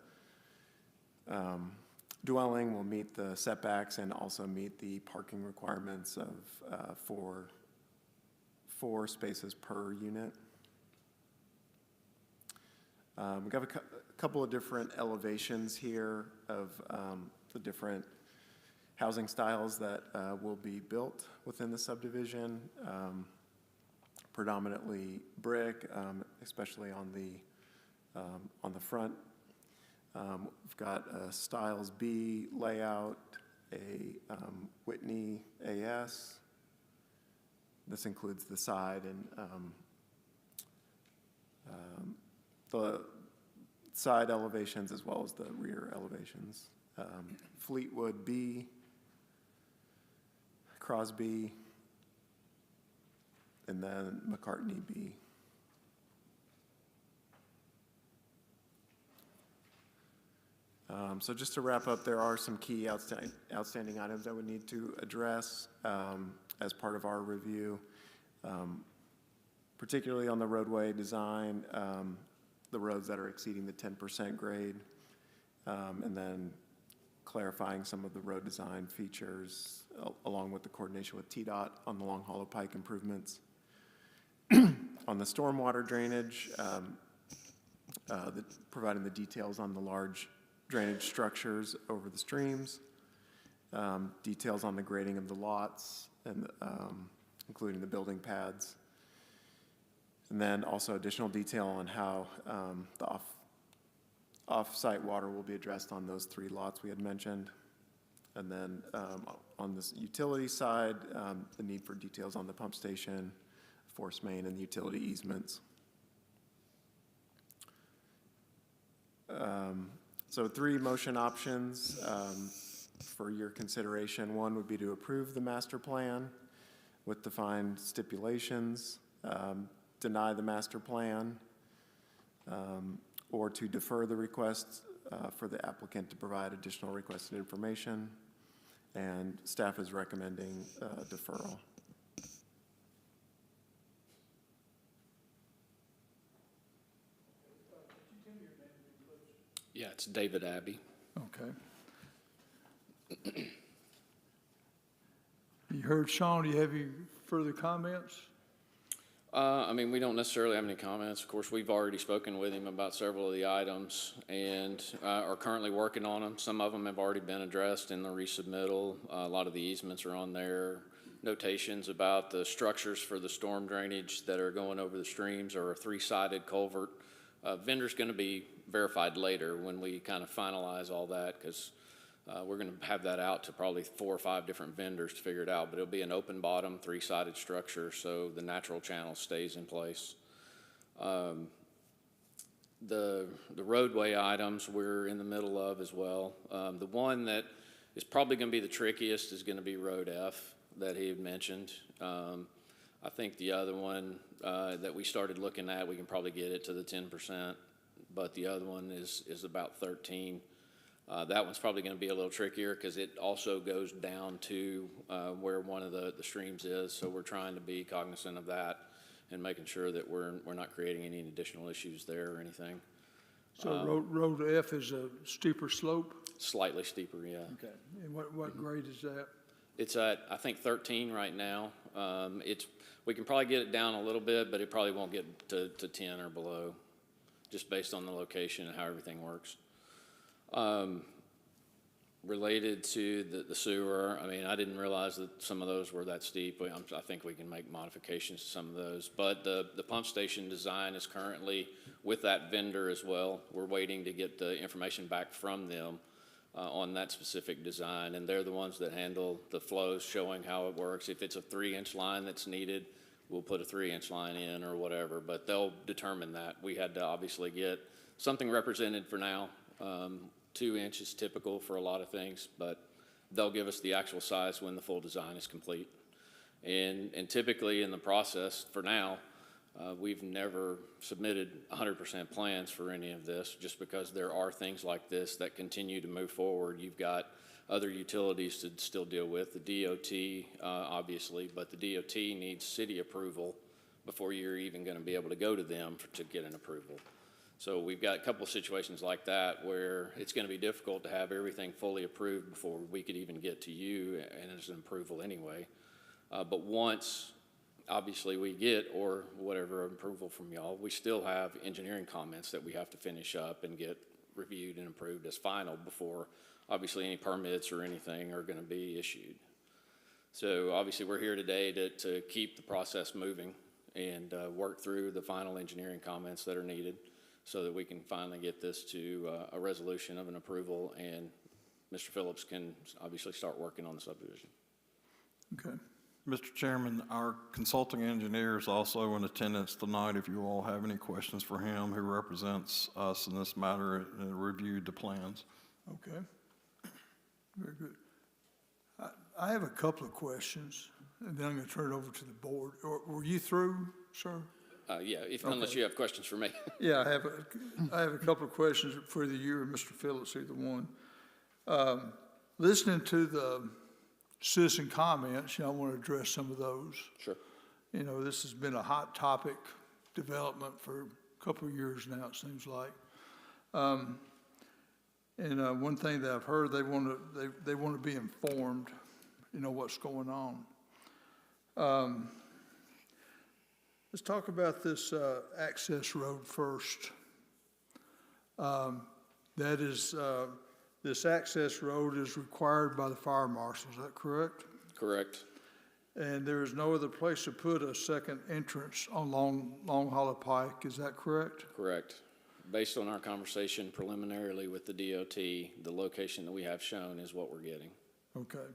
dwelling will meet the setbacks and also meet the parking requirements of four spaces per unit. We have a couple of different elevations here of the different housing styles that will be built within the subdivision. Predominantly brick, especially on the front. We've got a Styles B layout, a Whitney AS. This includes the side and the side elevations as well as the rear elevations. Fleetwood B, Crosby, and then McCartney B. So just to wrap up, there are some key outstanding items that we need to address as part of our review, particularly on the roadway design, the roads that are exceeding the 10% grade, and then clarifying some of the road design features along with the coordination with TDOT on the Long Hollow Pike improvements. On the stormwater drainage, providing the details on the large drainage structures over the streams, details on the grading of the lots, and including the building pads, and then also additional detail on how the off-site water will be addressed on those 3 lots we had mentioned. And then on this utility side, the need for details on the pump station, force main, and the utility easements. So 3 motion options for your consideration. One would be to approve the master plan with defined stipulations, deny the master plan, or to defer the request for the applicant to provide additional requested information. and staff is recommending deferral. Yeah, it's David Abbey. Okay. You heard Sean, do you have any further comments? I mean, we don't necessarily have any comments. Of course, we've already spoken with him about several of the items and are currently working on them. Some of them have already been addressed in the resubmittal. A lot of the easements are on there. Notations about the structures for the storm drainage that are going over the streams are a three-sided culvert. Vendor's going to be verified later when we kind of finalize all that, because we're going to have that out to probably 4 or 5 different vendors to figure it out, but it'll be an open bottom, three-sided structure, so the natural channel stays in place. The roadway items we're in the middle of as well. The one that is probably going to be the trickiest is going to be Road F that he had mentioned. I think the other one that we started looking at, we can probably get it to the 10%, but the other one is about 13. That one's probably going to be a little trickier because it also goes down to where one of the streams is. So we're trying to be cognizant of that and making sure that we're not creating any additional issues there or anything. So road F is a steeper slope? Slightly steeper, yeah. Okay. And what grade is that? It's at, I think, 13 right now. We can probably get it down a little bit, but it probably won't get to 10 or below, just based on the location and how everything works. Related to the sewer, I mean, I didn't realize that some of those were that steep. I think we can make modifications to some of those. But the pump station design is currently with that vendor as well. We're waiting to get the information back from them on that specific design, and they're the ones that handle the flows, showing how it works. If it's a 3-inch line that's needed, we'll put a 3-inch line in or whatever, but they'll determine that. We had to obviously get something represented for now. 2 inches typical for a lot of things, but they'll give us the actual size when the full design is complete. And typically in the process for now, we've never submitted 100% plans for any of this, just because there are things like this that continue to move forward. You've got other utilities to still deal with, the DOT obviously, but the DOT needs city approval before you're even going to be able to go to them to get an approval. So we've got a couple of situations like that where it's going to be difficult to have everything fully approved before we could even get to you and as an approval anyway. But once, obviously, we get or whatever approval from y'all, we still have engineering comments that we have to finish up and get reviewed and approved as final before, obviously, any permits or anything are going to be issued. So obviously, we're here today to keep the process moving and work through the final engineering comments that are needed, so that we can finally get this to a resolution of an approval, and Mr. Phillips can obviously start working on the subdivision. Okay. Mr. Chairman, our consulting engineer is also in attendance tonight if you all have any questions for him, who represents us in this matter and reviewed the plans. Okay. Very good. I have a couple of questions, and then I'm going to turn it over to the board. Were you through, sir? Yeah, unless you have questions for me. Yeah, I have a couple of questions for either you or Mr. Phillips, either one. Listening to the citizen comments, I want to address some of those. Sure. This has been a hot topic development for a couple of years now, it seems like. And one thing that I've heard, they want to be informed, what's going on. Let's talk about this access road first. That is, this access road is required by the fire marshal, is that correct? Correct. And there is no other place to put a second entrance on Long Hollow Pike, is that correct? Correct. Based on our conversation preliminarily with the DOT, the location that we have shown is what we're getting. Okay.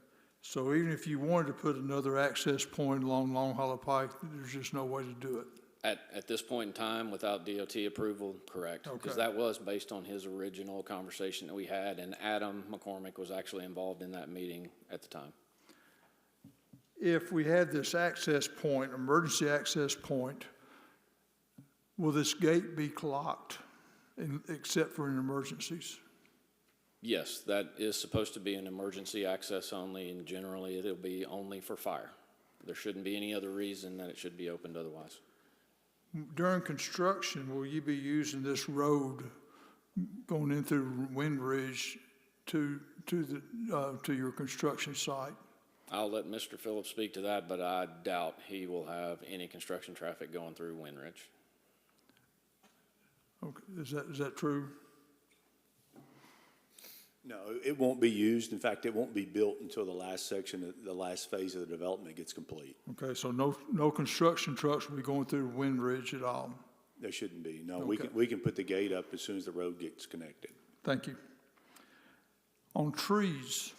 So even if you wanted to put another access point along Long Hollow Pike, there's just no way to do it? At this point in time, without DOT approval, correct. Okay. Because that was based on his original conversation that we had, and Adam McCormick was actually involved in that meeting at the time. If we had this access point, emergency access point, will this gate be clocked, except for in emergencies? Yes, that is supposed to be an emergency access only, and generally it'll be only for fire. There shouldn't be any other reason that it should be opened otherwise. During construction, will you be using this road going in through Wind Ridge to your construction site? I'll let Mr. Phillips speak to that, but I doubt he will have any construction traffic going through Windridge. Okay, is that true? No, it won't be used. In fact, it won't be built until the last section, the last phase of the development gets complete. Okay, so no construction trucks will be going through Wind Ridge at all? There shouldn't be. No, Okay. we can put the gate up as soon as the road gets connected. Thank you. On trees,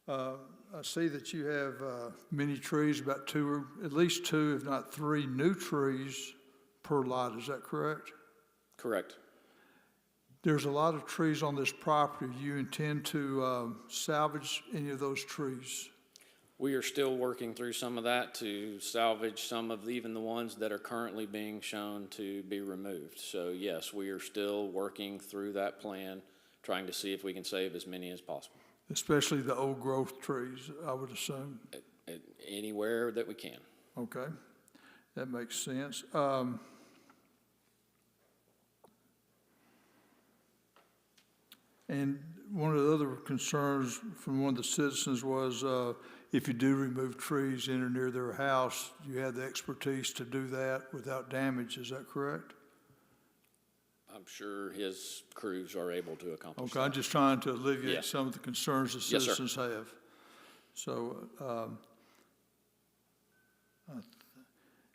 I see that you have many trees, about at least two, if not three, new trees per lot. Is that correct? Correct. There's a lot of trees on this property. Do you intend to salvage any of those trees? We are still working through some of that to salvage some of even the ones that are currently being shown to be removed. So yes, we are still working through that plan, trying to see if we can save as many as possible. Especially the old growth trees, I would assume. Anywhere that we can. Okay, that makes sense. And one of the other concerns from one of the citizens was if you do remove trees in or near their house, you have the expertise to do that without damage. Is that correct? I'm sure his crews are able to accomplish Okay, that. I'm just trying to alleviate Yeah. some of the concerns the Yes, sir. citizens have. So,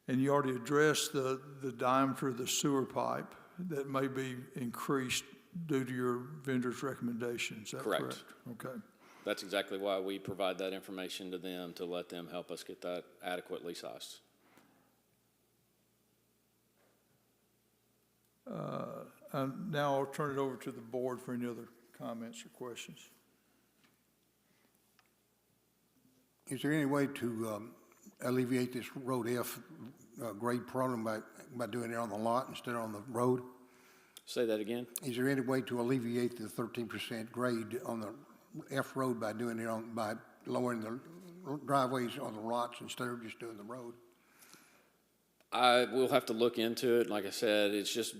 and you already addressed the diameter of the sewer pipe that may be increased due to your vendor's recommendations. Is that correct? Correct. Okay. That's exactly why we provide that information to them, to let them help us get that adequately sized. And now I'll turn it over to the board for any other comments or questions. Is there any way to alleviate this Road F grade problem by doing it on the lot instead of on the road? Say that again? Is there any way to alleviate the 13% grade on the F road by doing it by lowering the driveways on the lots instead of just doing the road? I will have to look into it. Like I said, it's just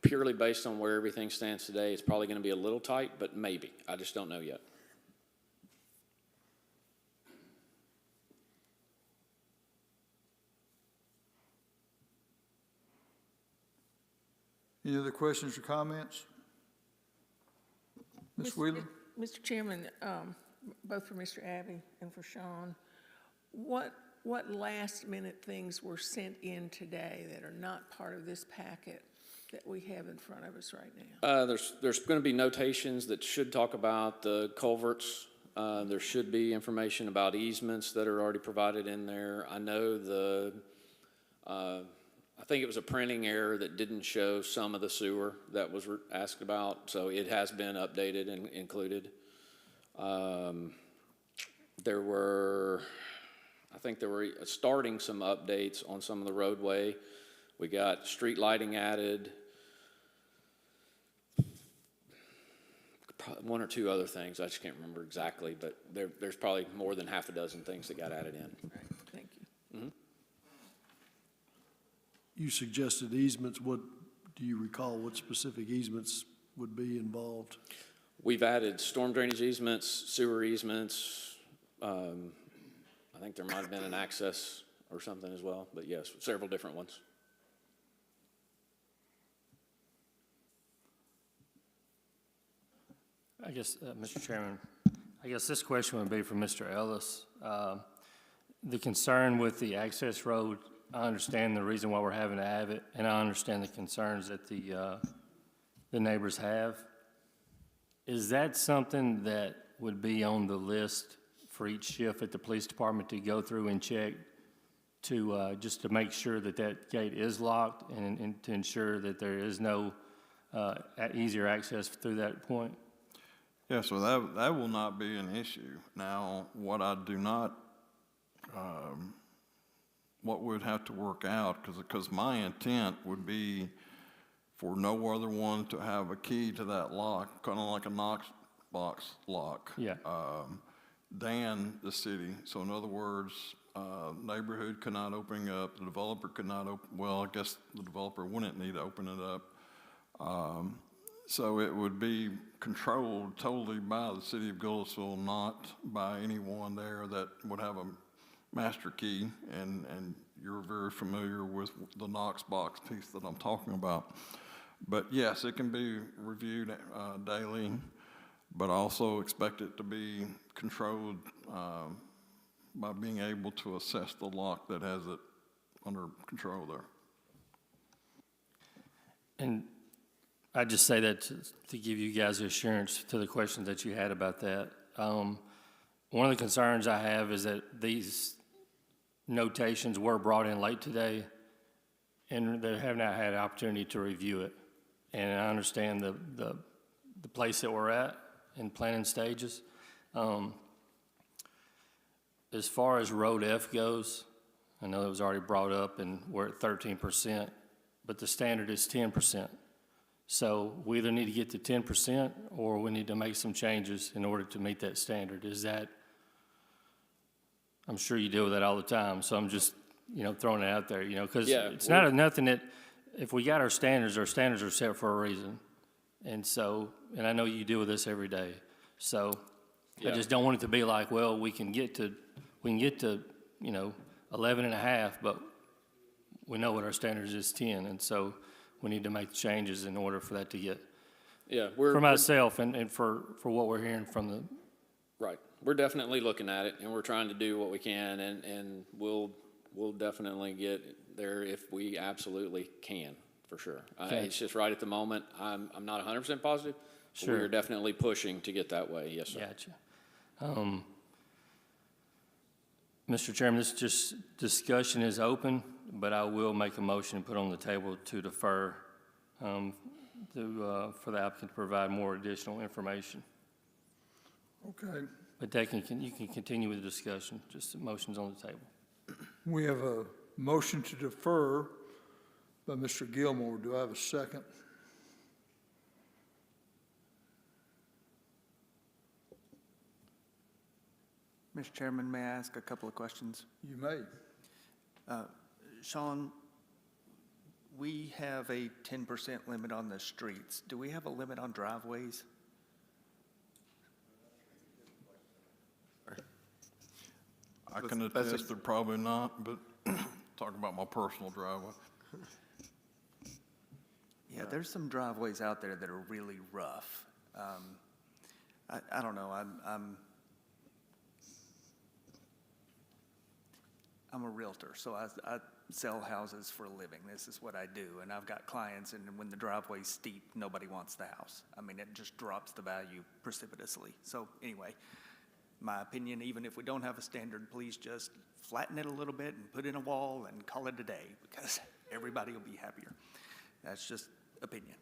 purely based on where everything stands today. It's probably going to be a little tight, but maybe. I just don't know yet. Any other questions or comments? Ms. Wheeler? Mr. Chairman, both for Mr. Abbey and for Sean, what last-minute things were sent in today that are not part of this packet that we have in front of us right now? There's going to be notations that should talk about the culverts. There should be information about easements that are already provided in there. I know I think it was a printing error that didn't show some of the sewer that was asked about, so it has been updated and included. I think there were starting some updates on some of the roadway. We got street lighting added. One or two other things, I just can't remember exactly, but there's probably more than half a dozen things that got added in. Right, thank you. Mm-hmm. You suggested easements. What, do you recall what specific easements would be involved? We've added storm drainage easements, sewer easements. I think there might have been an access or something as well, but yes, several different ones. I guess, Mr. Chairman, I guess this question would be for Mr. Ellis. The concern with the access road, I understand the reason why we're having to have it, and I understand the concerns that the neighbors have. Is that something that would be on the list for each shift at the police department to go through and check to just to make sure that that gate is locked and to ensure that there is no easier access through that point? Yeah, so that will not be an issue. Now, what I do not, what we'd have to work out, because my intent would be for no other one to have a key to that lock, kind of like a Knox box lock. Yeah. Than the city. So in other words, neighborhood could not open up, the developer could not open, well, I guess the developer wouldn't need to open it up. So it would be controlled totally by the city of Goodlettsville, not by anyone there that would have a master key. And you're very familiar with the Knox box piece that I'm talking about. But yes, it can be reviewed daily, but also expect it to be controlled by being able to assess the lock that has it under control there. And I just say that to give you guys assurance to the questions that you had about that. One of the concerns I have is that these notations were brought in late today, and they have not had an opportunity to review it. And I understand the place that we're at in planning stages. As far as Road F goes, I know it was already brought up, and we're at 13%, but the standard is 10%. So we either need to get to 10% or we need to make some changes in order to meet that standard. Is that, I'm sure you deal with that all the time, so I'm just, throwing it out there, because it's not nothing that, if we got our standards are set for a reason. And so, and I know you deal with this every day. So I just don't want it to be like, well, we can get to 11 and a half, but we know what our standards is 10. And so we need to make changes in order for that to get, for myself and for what we're hearing from the. Right. We're definitely looking at it, and we're trying to do what we can, and we'll definitely get there if we absolutely can, for sure. Okay. It's just right at the moment. I'm not 100% positive. Sure. We're definitely pushing to get that way. Yes, sir. Gotcha. Mr. Chairman, this discussion is open, but I will make a motion and put on the table to defer for the applicant to provide more additional information. Okay. But you can continue with the discussion, just the motion's on the table. We have a motion to defer by Mr. Gilmore. Do I have a second? Mr. Chairman, may I ask a couple of questions? You may. Sean, we have a 10% limit on the streets. Do we have a limit on driveways? I can attest they're probably not, but talk about my personal driveway. Yeah, there's some driveways out there that are really rough. I don't know, I'm a realtor, so I sell houses for a living. This is what I do, and I've got clients, and when the driveway's steep, nobody wants the house. I mean, it just drops the value precipitously. So anyway, my opinion, even if we don't have a standard, please just flatten it a little bit and put in a wall and call it a day, because everybody will be happier. That's just opinion.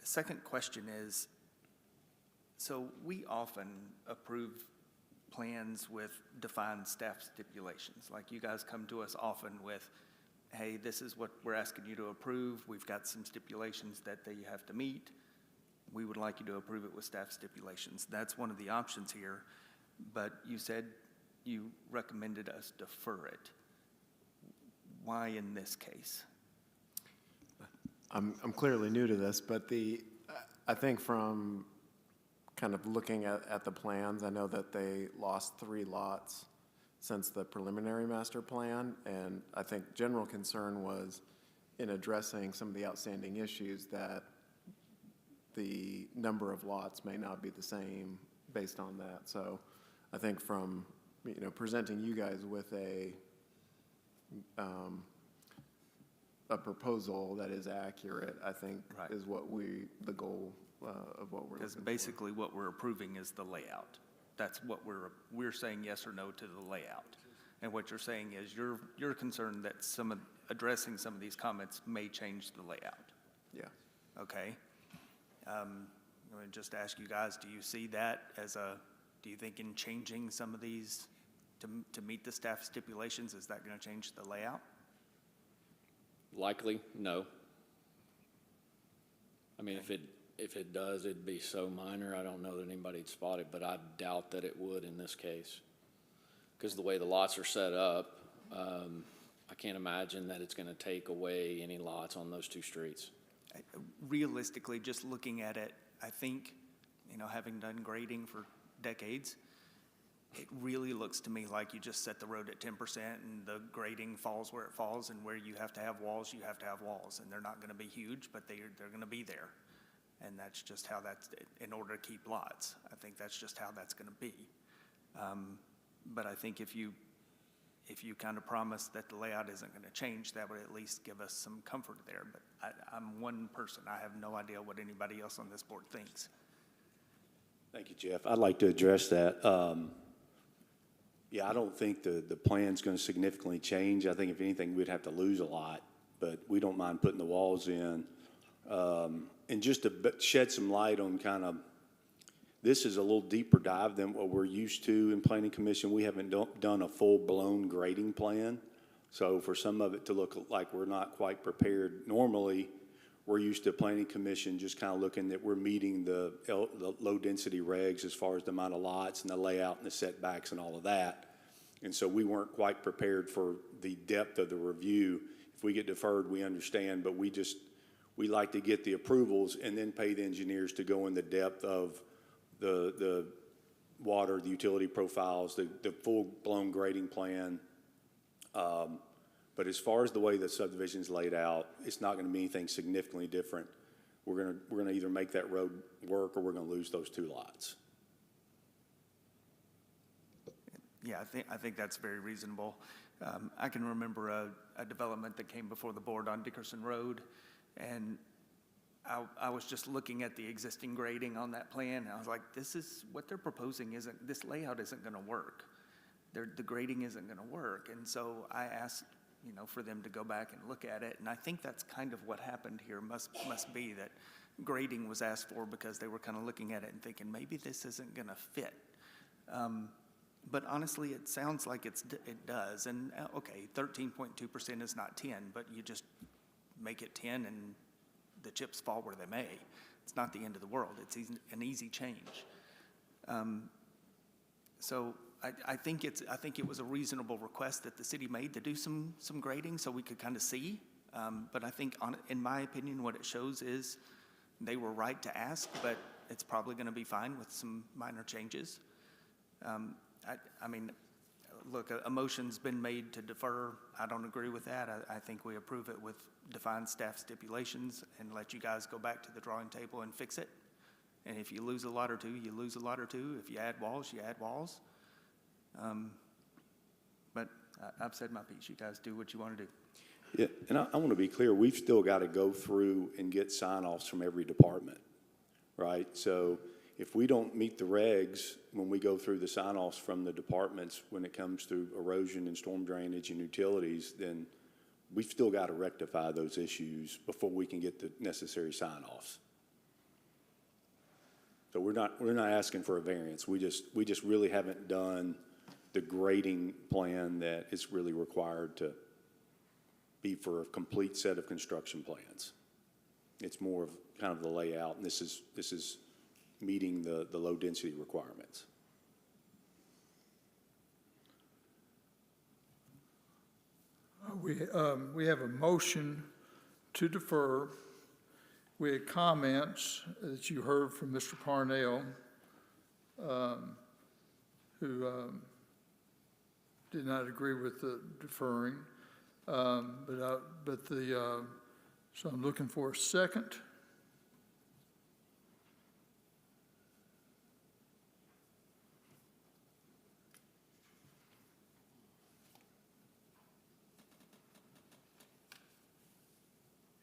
Second question is, so we often approve plans with defined staff stipulations. Like you guys come to us often with, hey, this is what we're asking you to approve. We've got some stipulations that they have to meet. We would like you to approve it with staff stipulations. That's one of the options here, but you said you recommended us defer it. Why in this case? I'm clearly new to this, but I think from kind of looking at the plans, I know that they lost 3 lots since the preliminary master plan, and I think general concern was in addressing some of the outstanding issues that the number of lots may not be the same based on that. So I think from, presenting you guys with a proposal that is accurate, I think is the goal of what we're looking for. Because basically what we're approving is the layout. That's what we're saying yes or no to the layout. And what you're saying is you're concerned that addressing some of these comments may change the layout. Yeah. Okay. I'm going to just ask you guys, do you see that do you think in changing some of these to meet the staff stipulations, is that going to change the layout? Likely, no. I mean, if it does, it'd be so minor, I don't know that anybody'd spot it, but I doubt that it would in this case. Because the way the lots are set up, I can't imagine that it's gonna take away any lots on those two streets. Realistically, just looking at it, I think, having done grading for decades, it really looks to me like you just set the road at 10% and the grading falls where it falls, and where you have to have walls, you have to have walls. And they're not gonna be huge, but they're gonna be there. And that's just how in order to keep lots. I think that's just how that's gonna be. But I think if you kind of promise that the layout isn't gonna change, that would at least give us some comfort there. But I'm one person. I have no idea what anybody else on this board thinks. Thank you, Jeff. I'd like to address that. Yeah, I don't think the plan's going to significantly change. I think if anything, we'd have to lose a lot, but we don't mind putting the walls in. And just to shed some light on kind of, this is a little deeper dive than what we're used to in Planning Commission. We haven't done a full-blown grading plan. So for some of it to look like we're not quite prepared, normally we're used to Planning Commission just kind of looking that we're meeting the low-density regs as far as the amount of lots and the layout and the setbacks and all of that. And so we weren't quite prepared for the depth of the review. If we get deferred, we understand, but we like to get the approvals and then pay the engineers to go in the depth of the water, the utility profiles, the full-blown grading plan. But as far as the way the subdivision's laid out, it's not going to be anything significantly different. We're going to either make that road work or we're going to lose those two lots. Yeah, I think that's very reasonable. I can remember a development that came before the board on Dickerson Road, and I was just looking at the existing grading on that plan, and I was like, this is what they're proposing this layout isn't going to work. The grading isn't going to work. And so I asked, for them to go back and look at it. And I think that's kind of what happened here, must be that grading was asked for because they were kind of looking at it and thinking, maybe this isn't going to fit. But honestly, it sounds like it does. And okay, 13.2% is not 10, but you just make it 10 and the chips fall where they may. It's not the end of the world. It's an easy change. So I think it was a reasonable request that the city made to do some grading so we could kind of see. But I think, in my opinion, what it shows is they were right to ask, but it's probably going to be fine with some minor changes. I mean, look, a motion's been made to defer. I don't agree with that. I think we approve it with defined staff stipulations and let you guys go back to the drawing table and fix it. And if you lose a lot or two, you lose a lot or two. If you add walls, you add walls. But I've said my piece. You guys do what you want to do. Yeah, and I want to be clear. We've still got to go through and get sign-offs from every department, right? So if we don't meet the regs when we go through the sign-offs from the departments when it comes to erosion and storm drainage and utilities, then we've still got to rectify those issues before we can get the necessary sign-offs. So we're not asking for a variance. We just really haven't done the grading plan that is really required to be for a complete set of construction plans. It's more of kind of the layout, and this is meeting the low density requirements. We have a motion to defer. We had comments that you heard from Mr. Parnell, who did not agree with the deferring. So I'm looking for a second.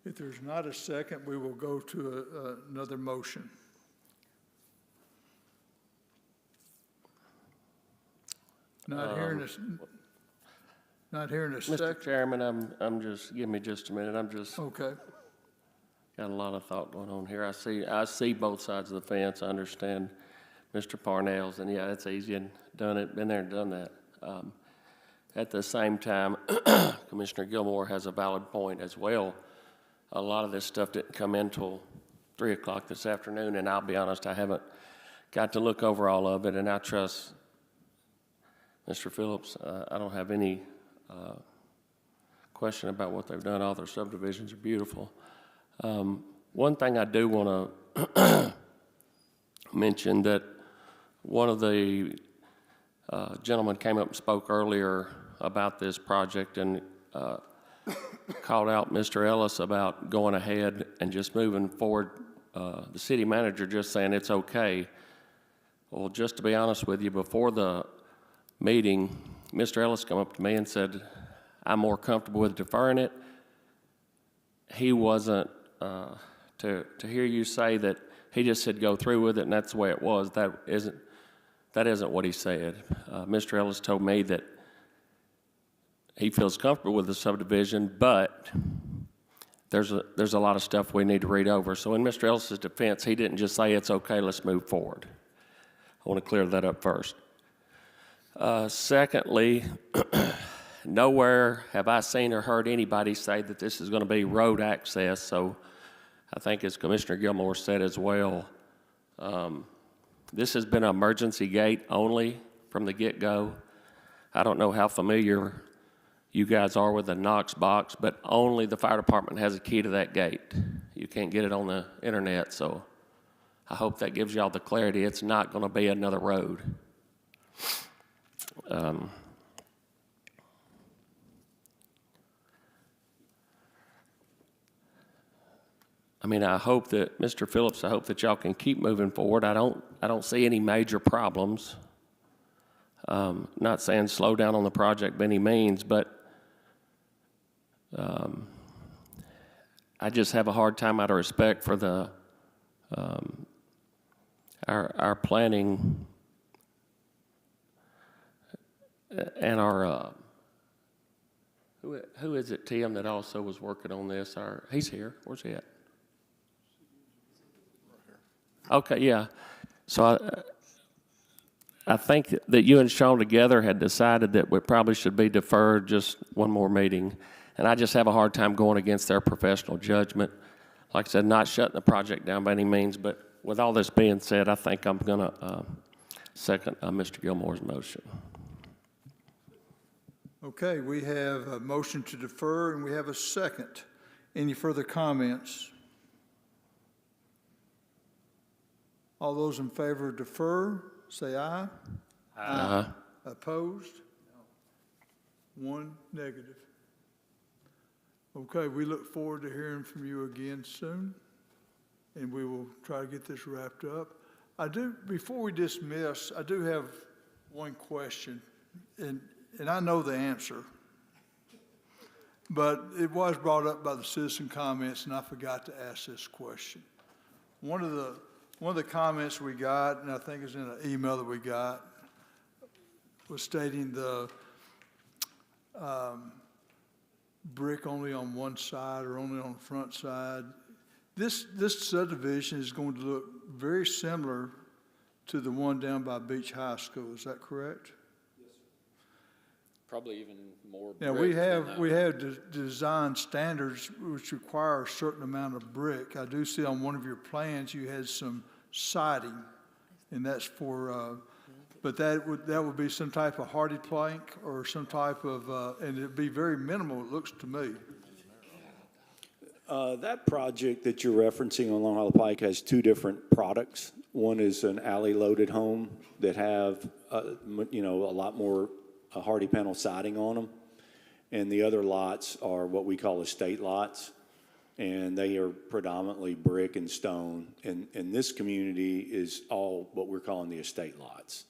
If there's not a second, we will go to another motion. Not hearing a second. Mr. Chairman, I'm just, give me just a minute. Okay. Got a lot of thought going on here. I see both sides of the fence. I understand Mr. Parnell's, and yeah, it's easy and been there and done that. At the same time, Commissioner Gilmore has a valid point as well. A lot of this stuff didn't come in till 3 o'clock this afternoon, and I'll be honest, I haven't got to look over all of it, and I trust Mr. Phillips. I don't have any question about what they've done. All their subdivisions are beautiful. One thing I do want to mention, that one of the gentlemen came up and spoke earlier about this project and called out Mr. Ellis about going ahead and just moving forward. The city manager just saying it's okay. Well, just to be honest with you, before the meeting, Mr. Ellis came up to me and said, I'm more comfortable with deferring it. He wasn't, to hear you say that he just said go through with it and that's the way it was, that isn't what he said. Mr. Ellis told me that he feels comfortable with the subdivision, but there's a lot of stuff we need to read over. So in Mr. Ellis's defense, he didn't just say it's okay, let's move forward. I want to clear that up first. Secondly, nowhere have I seen or heard anybody say that this is going to be road access. So I think, as Commissioner Gilmore said as well, this has been an emergency gate only from the get-go. I don't know how familiar you guys are with the Knox box, but only the fire department has a key to that gate. You can't get it on the internet, so I hope that gives y'all the clarity. It's not going to be another road. I mean, I hope that, Mr. Phillips, I hope that y'all can keep moving forward. I don't see any major problems. Not saying slow down on the project by any means, but I just have a hard time out of respect for the our planning and our who is it, Tim, that also was working on this? He's here. Where's he at? Okay, yeah. So I think that you and Sean together had decided that we probably should be deferred just one more meeting. And I just have a hard time going against their professional judgment. Like I said, not shutting the project down by any means, but with all this being said, I think I'm going to second Mr. Gilmore's motion. Okay, we have a motion to defer and we have a second. Any further comments? All those in favor of defer, say aye. Aye. Opposed? One negative. Okay, we look forward to hearing from you again soon, and we will try to get this wrapped up. Before we dismiss, I do have one question, and I know the answer, but it was brought up by the citizen comments, and I forgot to ask this question. One of the comments we got, and I think it's in an email that we got, was stating the brick only on one side or only on the front side. This subdivision is going to look very similar to the one down by Beach High School. Is that correct? Yes, sir. Probably even more. Now we have design standards which require a certain amount of brick. I do see on one of your plans you had some siding, and that's for. But that would be some type of hardy plank or some type of, and it'd be very minimal, it looks to me. That project that you're referencing on Long Hollow Pike has two different products. One is an alley-loaded home that have, a lot more hardy panel siding on them. And the other lots are what we call estate lots. And they are predominantly brick and stone. And this community is all what we're calling the estate lots.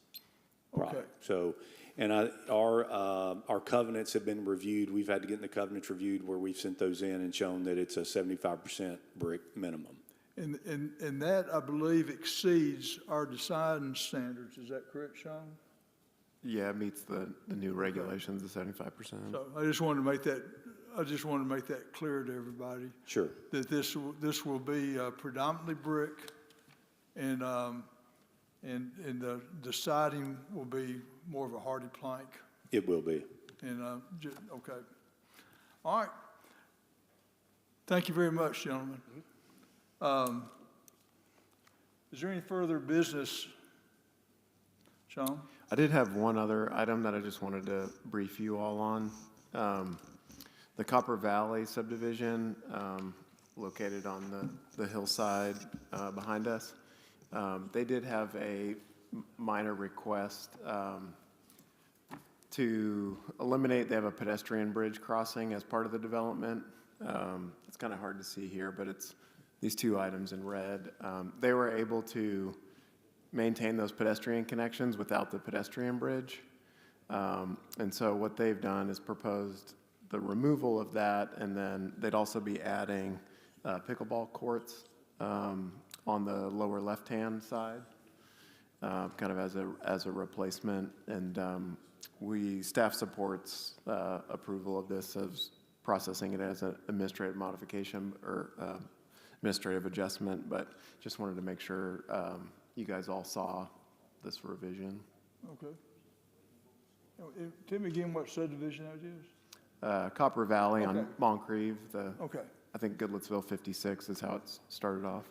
Okay. So, and our covenants have been reviewed. We've had to get the covenants reviewed where we've sent those in and shown that it's a 75% brick minimum. And that, I believe, exceeds our design standards. Is that correct, Sean? Yeah, it meets the new regulations of 75%. So I just wanted to make that clear to everybody. Sure. That this will be predominantly brick, and the siding will be more of a hardy plank. It will be. And, okay. All right. Thank you very much, gentlemen. Is there any further business? Sean? I did have one other item that I just wanted to brief you all on. The Copper Valley subdivision, located on the hillside behind us, they did have a minor request to eliminate, they have a pedestrian bridge crossing as part of the development. It's kind of hard to see here, but it's these two items in red. They were able to maintain those pedestrian connections without the pedestrian bridge. And so what they've done is proposed the removal of that, and then they'd also be adding pickleball courts on the lower left-hand side, kind of as a replacement. And staff supports approval of this as processing it as an administrative modification or administrative adjustment, but just wanted to make sure you guys all saw this revision. Okay. Tell me again what subdivision that is? Copper Valley Okay. on Moncrief, Okay, I think Goodlettsville 56 is how it's started off.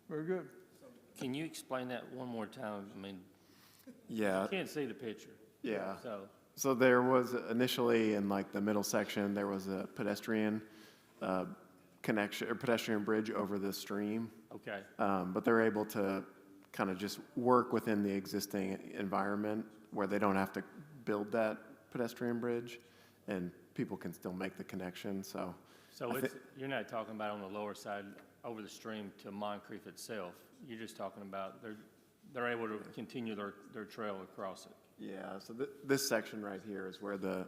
very good. Can you explain that one more time? I mean, Yeah, I can't see the picture. yeah. So, So there was initially in like the middle section, there was a pedestrian connection or pedestrian bridge over the stream. okay, But they're able to kind of just work within the existing environment where they don't have to build that pedestrian bridge and people can still make the connection, so. so it's, you're not talking about on the lower side over the stream to Moncrief itself. You're just talking about they're able to continue their trail across it. Yeah, so this section right here is where the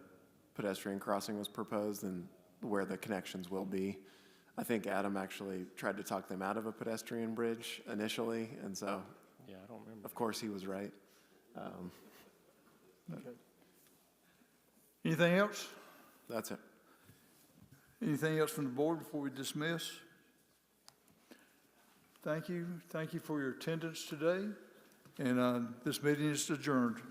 pedestrian crossing was proposed and where the connections will be. I think Adam actually tried to talk them out of a pedestrian bridge initially, and so, Yeah, I don't remember. of course, he was right. Okay. Anything else? That's it. Anything else from the board before we dismiss? Thank you. Thank you for your attendance today, and this meeting is adjourned.